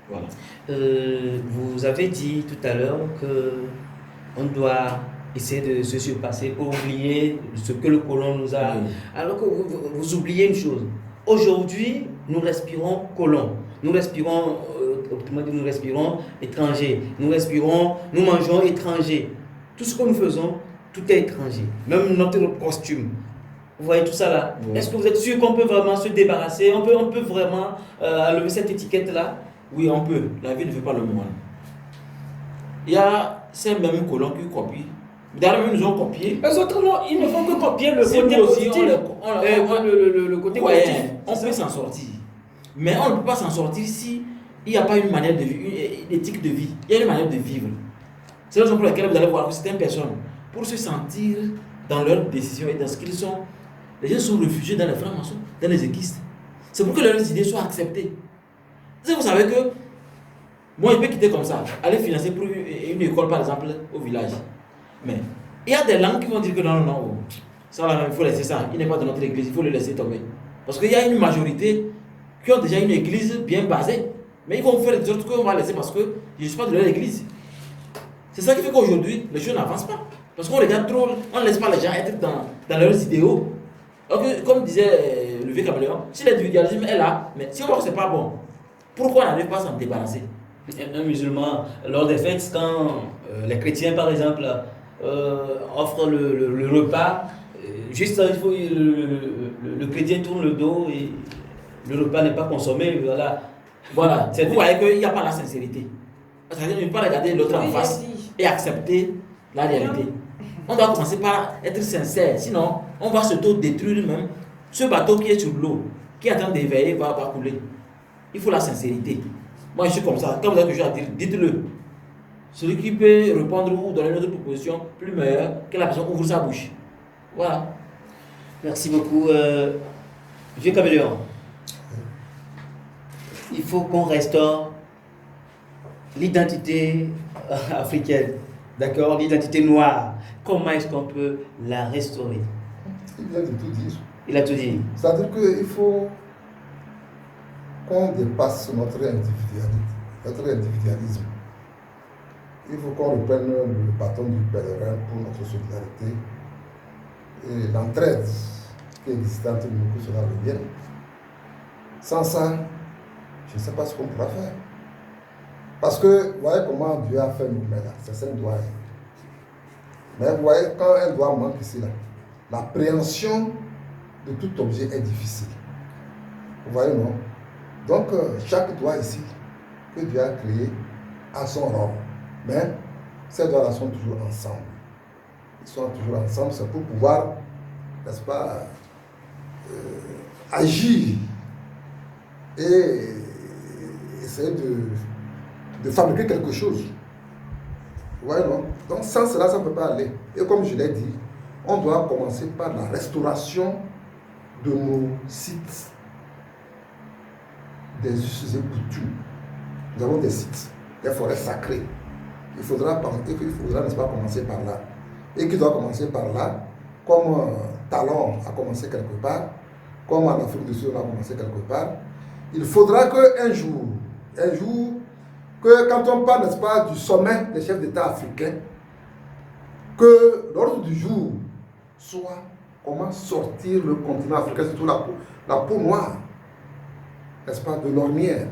Voilà. Vous avez dit tout à l'heure qu'on doit essayer de se surpasser pour oublier ce que le colon nous a... Oui. Alors que vous oubliez une chose. Aujourd'hui, nous respirons colon. Nous respirons, nous respirons étranger. Nous mangeons étranger. Tout ce que nous faisons, tout est étranger. Même notre costume. Vous voyez tout ça là. Oui. Est-ce que vous êtes sûr qu'on peut vraiment se débarrasser? On peut vraiment enlever cette étiquette-là? Oui, on peut. La vie ne fait pas le moine. Il y a ces mêmes colons qui copient. D'ailleurs, ils nous ont copié. Les autres, non, ils ne font que copier le C'est côté nous aussi, positif. Le côté Ouais, positif. on peut s'en sortir. Mais on ne peut pas s'en sortir si il n'y a pas une manière de vivre, une éthique de vie. Il y a une manière de vivre. C'est la raison pour laquelle vous allez voir que certaines personnes, pour se sentir dans leurs décisions et dans ce qu'ils sont, les gens sont réfugiés dans les francs-maçons, dans les équistes. C'est pour que leurs idées soient acceptées. Vous savez que moi, je peux quitter comme ça, aller financer pour une école, par exemple, au village. Mais il y a des langues qui vont dire que non, ça là, il faut laisser ça. Il n'est pas de notre église, il faut le laisser tomber. Parce qu'il y a une majorité qui ont déjà une église bien basée. Mais ils vont faire des autres qu'on va laisser parce que je ne suis pas de leur église. C'est ça qui fait qu'aujourd'hui, les choses n'avancent pas. Parce qu'on regarde trop, on ne laisse pas les gens être dans leurs idéaux. Donc, comme disait le vieux caméléon, si l'individualisme est là, mais si on voit que ce n'est pas bon, pourquoi on n'arrive pas à s'en débarrasser? Un musulman, lors des fêtes, quand les chrétiens, par exemple, offrent le repas, juste il faut le chrétien tourne le dos et le repas n'est pas consommé. Voilà. Vous voyez qu'il n'y a pas la sincérité. C'est-à-dire ne pas regarder l'autre en face et accepter la réalité. On doit commencer par être sincère, sinon on va s'auto-détruire même. Ce bateau qui est sur l'eau, qui est en train d'éveiller, va couler. Il faut la sincérité. Moi je suis comme ça, quand vous avez quelque chose à dire, dites-le. Celui qui peut répondre ou donner une autre proposition plus meilleure, que la personne ouvre sa bouche. Voilà. Merci beaucoup, vieux caméléon. Il faut qu'on restaure l'identité africaine, d'accord, l'identité noire. Comment est-ce qu'on peut la restaurer? Il vient de tout dire. Il a tout dit. C'est-à-dire qu'il faut qu'on dépasse notre individualisme. Il faut qu'on reprenne le bâton du pèlerin pour notre solidarité et l'entraide qui existe entre nous, que cela revienne. Sans ça, je ne sais pas ce qu'on pourra faire. Parce que, vous voyez comment Dieu a fait nous là, c'est 5 doigts. Mais vous voyez, quand un doigt manque ici, là, l'appréhension de tout objet est difficile. Vous voyez, non? Donc, chaque doigt ici, que Dieu a créé, a son rôle. Mais ces doigts-là sont toujours ensemble. Ils sont toujours ensemble, c'est pour pouvoir, n'est-ce pas, agir et essayer de fabriquer quelque chose. Vous voyez, non? Donc, sans cela, ça ne peut pas aller. Et comme je l'ai dit, on doit commencer par la restauration de nos sites, des us et coutumes. Nous avons des sites, des forêts sacrées. Il faudra, n'est-ce pas, commencer par là. Et qui doit commencer par là, comme Talon a commencé quelque part, comme en Afrique du Sud on a commencé quelque part. Il faudra qu'un jour, que quand on parle, n'est-ce pas, du sommet des chefs d'État africains, que l'ordre du jour soit comment sortir le continent africain, surtout la peau noire, n'est-ce pas, de l'ormière,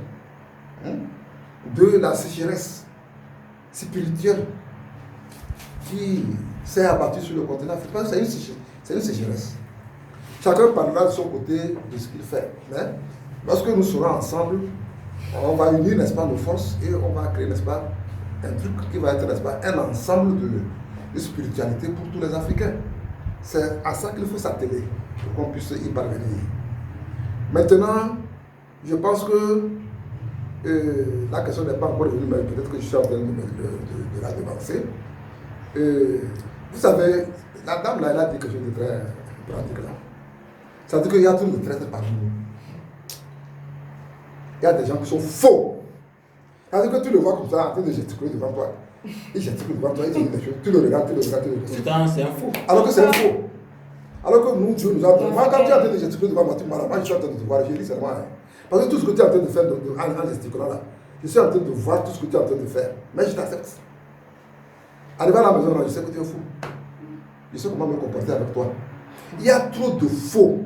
de la sécheresse spirituelle qui s'est abattue sur le continent africain. C'est une sécheresse. Chacun parlera de son côté de ce qu'il fait. Mais lorsque nous serons ensemble, on va unir, n'est-ce pas, nos forces et on va créer, n'est-ce pas, un truc qui va être, n'est-ce pas, un ensemble de spiritualité pour tous les Africains. C'est à ça qu'il faut s'atteler pour qu'on puisse y parvenir. Maintenant, je pense que la question n'est pas encore revenue, mais peut-être que je suis en train de la devancer. Vous savez, la dame là, elle a dit quelque chose de très pratique là. Ça veut dire qu'il y a tout le traître parmi nous. Il y a des gens qui sont faux. Ça veut dire que tu le vois comme ça en train de gesticuler devant toi. Il gesticule devant toi, il dit des choses. Tu le regardes. C'est un faux. Alors que c'est un faux. Alors que nous, Dieu nous a donné. Moi, quand tu es en train de gesticuler devant moi, moi je suis en train de te voir, je lis seulement. Parce que tout ce que tu es en train de faire en gesticulant là, je suis en train de voir tout ce que tu es en train de faire. Mais je t'accepte. Arrivé à la maison, là, je sais que tu es fou. Je sais comment me comporter avec toi. Il y a trop de faux.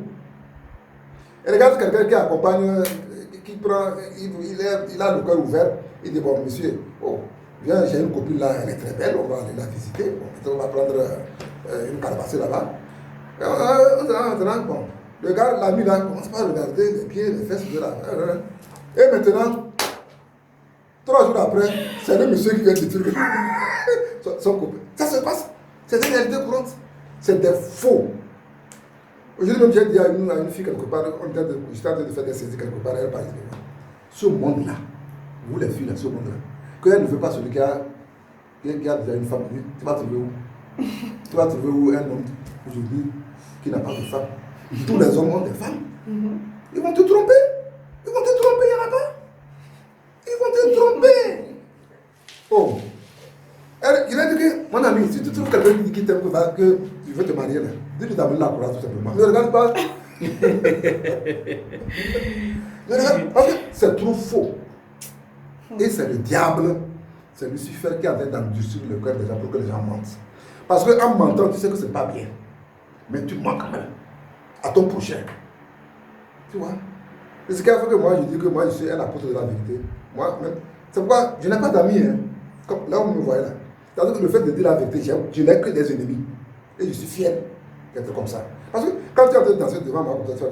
Et regarde quelqu'un qui accompagne, qui prend, il a le cœur ouvert, il dit, bon, monsieur, viens, j'ai une copine là, elle est très belle, on va aller la visiter, on va prendre une carapace là-bas. Bon, le gars, l'ami là, commence pas à regarder les pieds, les fesses de là. Et maintenant, 3 jours après, c'est le monsieur qui vient détruire son copain. Ça se passe. C'est une réalité courante. C'est des faux. Aujourd'hui, même j'ai dit à une fille quelque part, j'étais en train de faire des saisies quelque part, elle parle. Ce monde-là, vous les filles, là, ce monde-là, qu'elle ne veut pas celui qui a déjà une femme, tu vas trouver où? Tu vas trouver où un homme aujourd'hui qui n'a pas de femme? Tous les hommes ont des femmes. Ils vont te tromper. Ils vont te tromper, il n'y en a pas. Ils vont te tromper. Oh. Il a dit que, mon ami, si tu trouves quelqu'un qui t'aime, que tu veux te marier, dis-lui d'amener la courage tout simplement. Ne regarde pas. Parce que c'est trop faux. Et c'est le diable, c'est Lucifer qui est en train d'endurcir le cœur des gens pour que les gens mentent. Parce qu'en mentant, tu sais que ce n'est pas bien. Mais tu mens quand même à ton prochain. Tu vois? C'est ce qui a fait que moi, je dis que moi, je suis un apôtre de la vérité. Moi, c'est pourquoi je n'ai pas d'amis. Hein. Comme là, vous me voyez là. C'est-à-dire que le fait de dire la vérité, je n'ai que des ennemis. Et je suis fier d'être comme ça. Parce que quand tu es en train de danser devant moi, comme ça,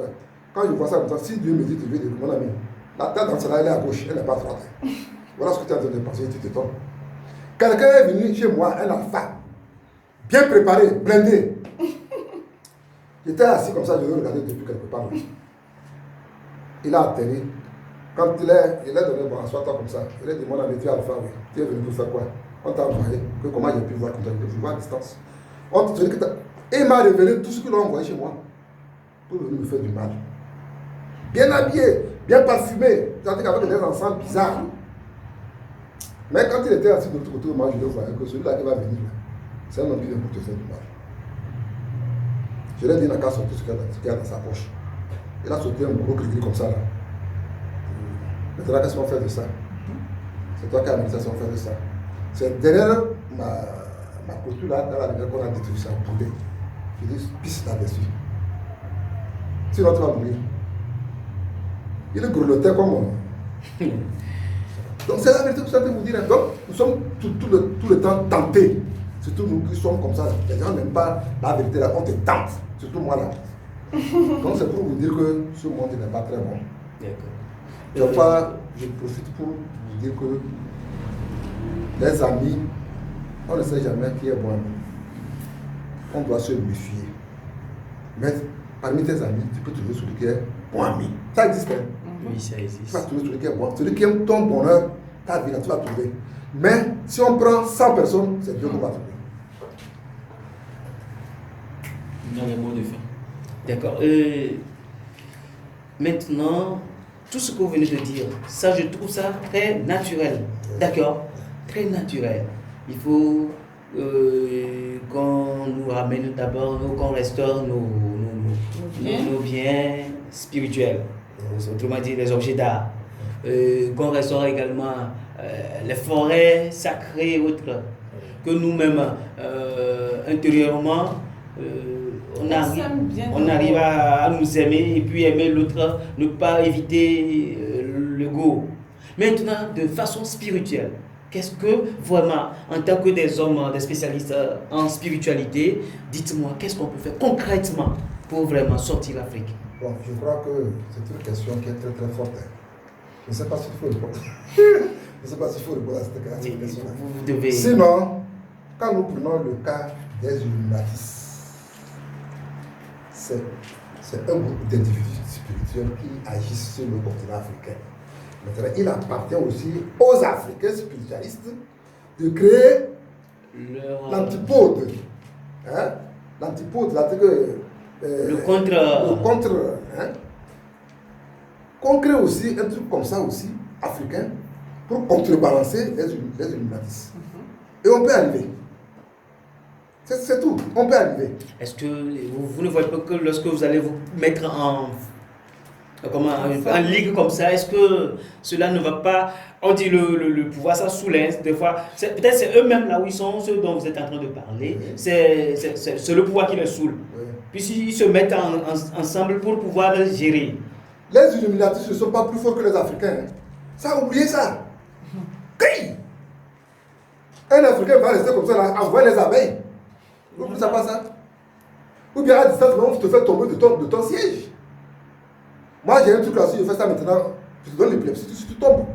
quand je vois ça comme ça, si Dieu me dit, tu veux dire, mon ami, ta danse là, elle est à gauche, elle n'est pas à droite. Voilà ce que tu es en train de penser et tu te trompes. Quelqu'un est venu chez moi, un alpha, bien préparé, blindé. J'étais assis comme ça, je le regardais depuis quelque part. Il a atterri. Quand il est donné, bon, assois-toi comme ça. Il a dit, mon ami, tu es alpha, oui. Tu es venu pour faire quoi? On t'a envoyé. Que comment j'ai pu voir comme ça? Je vois à distance. Et il m'a révélé tout ce qu'il a envoyé chez moi pour venir me faire du mal. Bien habillé, bien parfumé, c'est-à-dire qu'avec des encens bizarres. Mais quand il était assis de l'autre côté, moi je le voyais que celui-là qui va venir, c'est un homme qui vient pour te faire du mal. Je lui ai dit, il n'a qu'à sortir ce qu'il y a dans sa poche. Il a sauté un gros gris comme ça là. Maintenant, qu'est-ce qu'on fait de ça? C'est toi qui as amené ça, on fait de ça. C'est derrière ma couture là, dans la rivière qu'on a détruit ça, poulet. Je dis, pisse là-dessus. Sinon, tu vas mourir. Il est grelotté comme moi. Donc, c'est la vérité que je suis en train de vous dire. Donc, nous sommes tout le temps tentés. Surtout nous qui sommes comme ça. Les gens n'aiment pas la vérité là, on te tente. Surtout moi là. Donc, c'est pour vous dire que ce monde n'est pas très bon. D'accord. Je profite pour vous dire que les amis, on ne sait jamais qui est bon ami. On doit se méfier. Mais parmi tes amis, tu peux trouver celui qui est bon ami. Ça existe, hein? Oui, ça existe. Tu vas trouver celui qui est bon. Celui qui aime ton bonheur, ta vie, là, tu vas trouver. Mais si on prend 100 personnes, c'est Dieu qu'on va trouver. Dans les mots de fin. D'accord. Maintenant, tout ce que vous venez de dire, ça, je trouve ça très naturel. D'accord? Très naturel. Il faut qu'on nous ramène d'abord, qu'on restaure nos biens spirituels, autrement dit les objets d'art, qu'on restaure également les forêts sacrées et autres, que nous-mêmes, intérieurement, on arrive à nous aimer et puis aimer l'autre, ne pas éviter l'ego. Maintenant, de façon spirituelle, qu'est-ce que vraiment, en tant que des hommes, des spécialistes en spiritualité, dites-moi, qu'est-ce qu'on peut faire concrètement pour vraiment sortir l'Afrique? Bon, je crois que c'est une question qui est très très forte. Je ne sais pas s'il faut répondre. Je ne sais pas s'il faut répondre à cette question. Vous devez. Sinon, quand nous prenons le cas des Illuminatis, c'est un groupe d'individus spirituels qui agissent sur le continent africain. Maintenant, il appartient aussi aux Africains spiritualistes de créer l'antipode. Hein? L'antipode, c'est-à-dire que le contre. Hein? Qu'on crée aussi un truc comme ça aussi, africain, pour contrebalancer les Illuminatis. Et on peut arriver. C'est tout, on peut arriver. Est-ce que vous ne voyez pas que lorsque vous allez vous mettre en ligue comme ça, est-ce que cela ne va pas, on dit le pouvoir, ça soulève des fois, peut-être c'est eux-mêmes là où ils sont, ceux dont vous êtes en train de parler, oui. C'est le pouvoir qui les saoule. Oui. Puis ils se mettent ensemble pour pouvoir gérer. Les Illuminatis ne sont pas plus forts que les Africains. Hein. Ça, oubliez ça. Hey! Un Africain va rester comme ça, là, envoyer les abeilles. Vous ne savez pas ça? Ou bien à distance, on te fait tomber de ton siège. Moi, j'ai un truc là-dessus, je fais ça maintenant. Je te donne l'épilepsie, si tu tombes.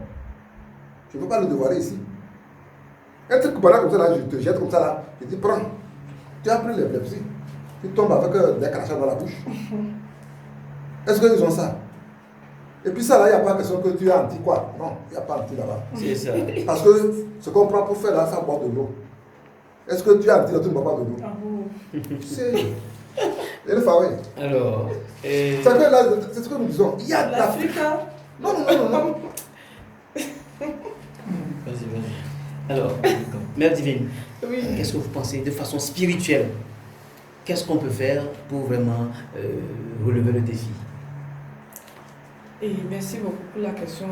Je ne peux pas le dévoiler ici. Un truc comme ça, là, je te jette comme ça, là. Je dis, prends. Tu as pris l'épilepsie. Tu tombes avec des crachats dans la bouche. Est-ce qu'ils ont ça? Et puis ça, là, il n'y a pas question que tu es anti quoi. Non, il n'y a pas anti là-bas. C'est ça. Parce que ce qu'on prend pour faire là, ça boit de l'eau. Est-ce que tu es anti là, tu ne bois pas de l'eau? Ah bon. C'est... Et le favori. Alors, C'est ce que nous disons. Il y a de l'Afrique. L'Afrique, hein? Non. Vas-y. alors, Mère Divine, Oui. qu'est-ce que vous pensez de façon spirituelle? Qu'est-ce qu'on peut faire pour vraiment relever le défi? Et merci beaucoup pour la question.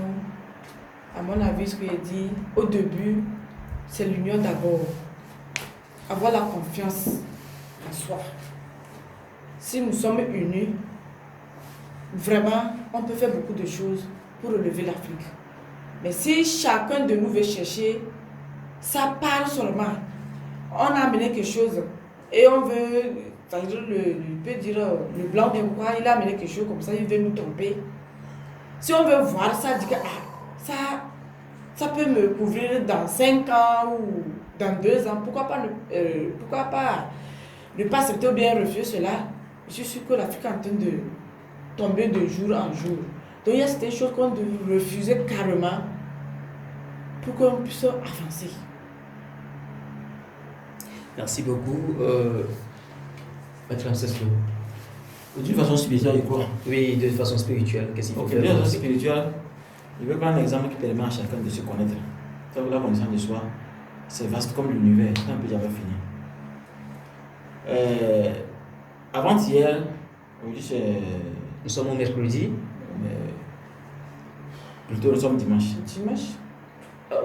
À mon avis, ce que j'ai dit au début, c'est l'union d'abord. Avoir la confiance en soi. Si nous sommes unis, vraiment, on peut faire beaucoup de choses pour relever l'Afrique. Mais si chacun de nous veut chercher, ça part seulement. On a amené quelque chose et on veut, c'est-à-dire peut dire le blanc bien quoi, il a amené quelque chose comme ça, il veut nous tromper. Si on veut voir ça, dit que ça peut me couvrir dans 5 ans ou dans 2 ans, pourquoi pas ne pas accepter ou bien refuser cela? Je suis sûr que l'Afrique est en train de tomber de jour en jour. Donc il y a certaines choses qu'on doit refuser carrément pour qu'on puisse avancer. Merci beaucoup. Maître Ancestro. D'une façon spirituelle, quoi. Oui, de façon spirituelle, qu'est-ce qu'il faut Ok, faire? d'une façon spirituelle, je vais prendre un exemple qui permet à chacun de se connaître. Donc la connaissance de soi, c'est vaste comme l'univers, c'est un peu déjà fini. Avant-hier, aujourd'hui c'est... Nous sommes au mercredi. Plutôt nous sommes dimanche. Dimanche.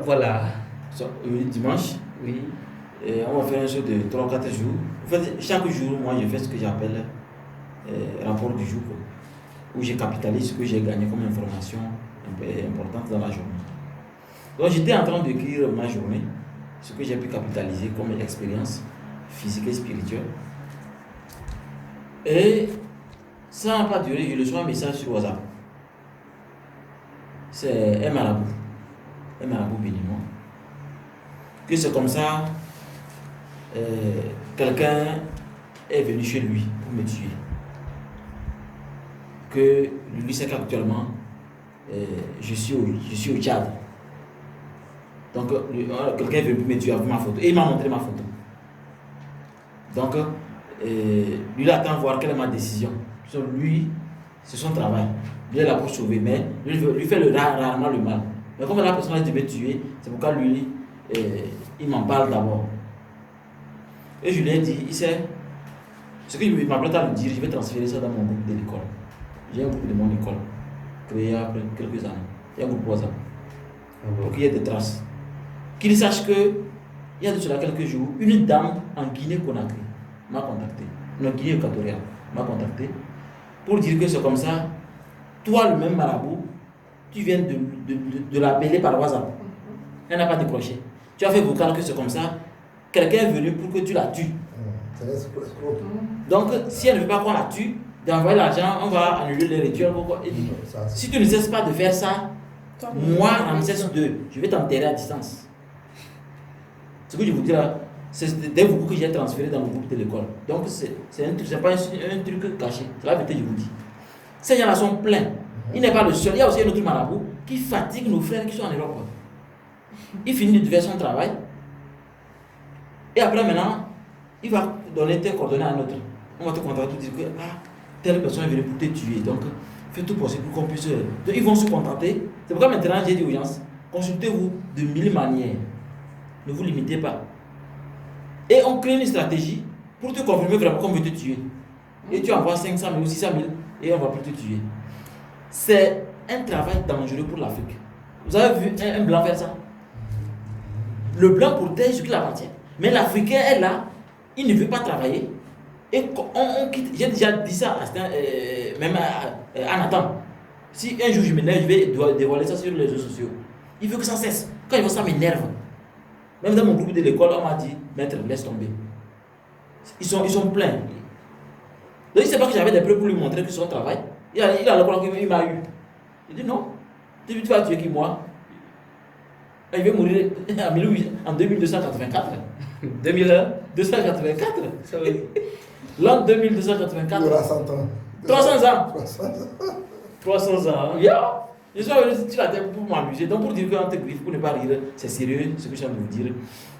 Voilà. Dimanche, Oui. et on va faire un show de 3-4 jours. En fait, chaque jour, moi je fais ce que j'appelle rapport du jour, quoi, où je capitalise ce que j'ai gagné comme information importante dans la journée. Donc j'étais en train d'écrire ma journée, ce que j'ai pu capitaliser comme expérience physique et spirituelle. Et ça n'a pas duré, je reçois un message sur WhatsApp. C'est un marabout béninois. Que c'est comme ça, quelqu'un est venu chez lui pour me tuer. Que lui sait qu'actuellement je suis au Tchad. Donc quelqu'un est venu me tuer avec ma photo et il m'a montré ma photo. Donc lui il attend voir quelle est ma décision. Lui, c'est son travail. Lui est là pour sauver, mais lui fait rarement le mal. Mais comme la personne devait tuer, c'est pourquoi lui il m'en parle d'abord. Et je lui ai dit, il sait, ce qu'il m'apprête à lui dire, je vais transférer ça dans mon groupe de l'école. J'ai un groupe de mon école, créé après quelques années. Il y a un groupe WhatsApp. Pour qu'il y ait des traces. Qu'il sache que, il y a de cela quelques jours, une dame en Guinée-Conakry m'a contacté. Non, Guinée-Équatoriale m'a contacté pour dire que c'est comme ça. Toi, le même marabout, tu viens de l'appeler par WhatsApp. Elle n'a pas décroché. Tu as fait vocal que c'est comme ça. Quelqu'un est venu pour que tu la tues. Donc, si elle ne veut pas qu'on la tue, d'envoyer l'argent, on va annuler les rituels. Si tu ne cesses pas de faire ça, moi, Ramsès II, je vais t'enterrer à distance. Ce que je vous dis là, c'est des beaucoup que j'ai transféré dans mon groupe de l'école. Donc, c'est pas un truc caché. C'est la vérité, je vous dis. Ces gens-là sont pleins. Il n'est pas le seul. Il y a aussi un autre marabout qui fatigue nos frères qui sont en Europe. Il finit de faire son travail. Et après, maintenant, il va donner tes coordonnées à un autre. On va te contacter pour dire que telle personne est venue pour te tuer. Donc, fais tout possible pour qu'on puisse. Donc, ils vont se contenter. C'est pourquoi maintenant, j'ai dit aux gens, consultez-vous de 1000 manières. Ne vous limitez pas. Et on crée une stratégie pour te confirmer vraiment qu'on veut te tuer. Et tu envoies 500 000 ou 600 000 et on ne va plus te tuer. C'est un travail dangereux pour l'Afrique. Vous avez vu un blanc faire ça? Le blanc protège ce qui l'appartient. Mais l'Africain est là, il ne veut pas travailler. Et on quitte. J'ai déjà dit ça même à Nathan. Si un jour je m'énerve, je vais dévoiler ça sur les réseaux sociaux. Il veut que ça cesse. Quand il voit ça m'énerve. Même dans mon groupe de l'école, on m'a dit, maître, laisse tomber. Ils sont pleins. Donc il ne sait pas que j'avais des preuves pour lui montrer que son travail, il a le croire qu'il m'a eu. Il dit non, tu vas tuer qui moi? Il va mourir en 2284. 2284. L'an 2284. Il aura 100 ans. 300 ans. 300 ans. Hein? Yeah. Je suis venu sur la tête pour m'amuser. Donc pour dire qu'en te griffe, pour ne pas rire, c'est sérieux ce que je viens de vous dire.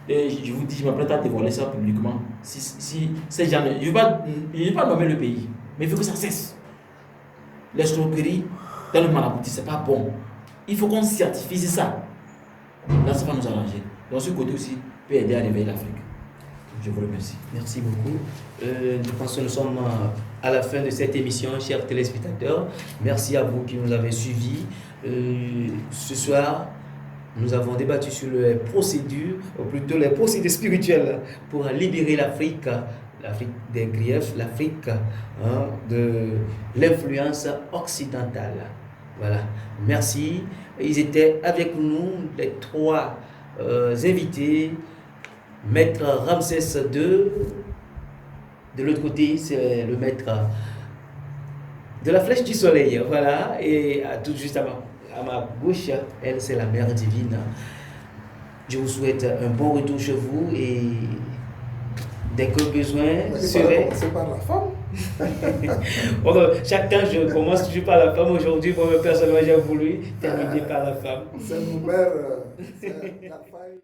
Et je vous dis, je m'apprête à dévoiler ça publiquement. Si ces gens, je ne vais pas nommer le pays, mais il faut que ça cesse. L'escroquerie dans le maraboutisme, ce n'est pas bon. Il faut qu'on certifie ça. Là, ça va nous arranger. Donc ce côté aussi peut aider à réveiller l'Afrique. Je vous remercie. Merci beaucoup. Je pense que nous sommes à la fin de cette émission, chers téléspectateurs. Merci à vous qui nous avez suivis. Ce soir, nous avons débattu sur les procédures, ou plutôt les procédés spirituels pour libérer l'Afrique, l'Afrique des griefs, l'Afrique de l'influence occidentale. Voilà. Merci. Ils étaient avec nous, les trois invités. Maître Ramsès II, de l'autre côté, c'est le maître de la flèche du soleil, voilà, et tout juste à ma gauche, elle, c'est la mère divine. Je vous souhaite un bon retour chez vous et dès que besoin serait... C'est par la femme. Chacun, je commence toujours par la femme. Aujourd'hui, pour moi, personnellement, j'ai voulu terminer par la femme. C'est mon mère, c'est la femme.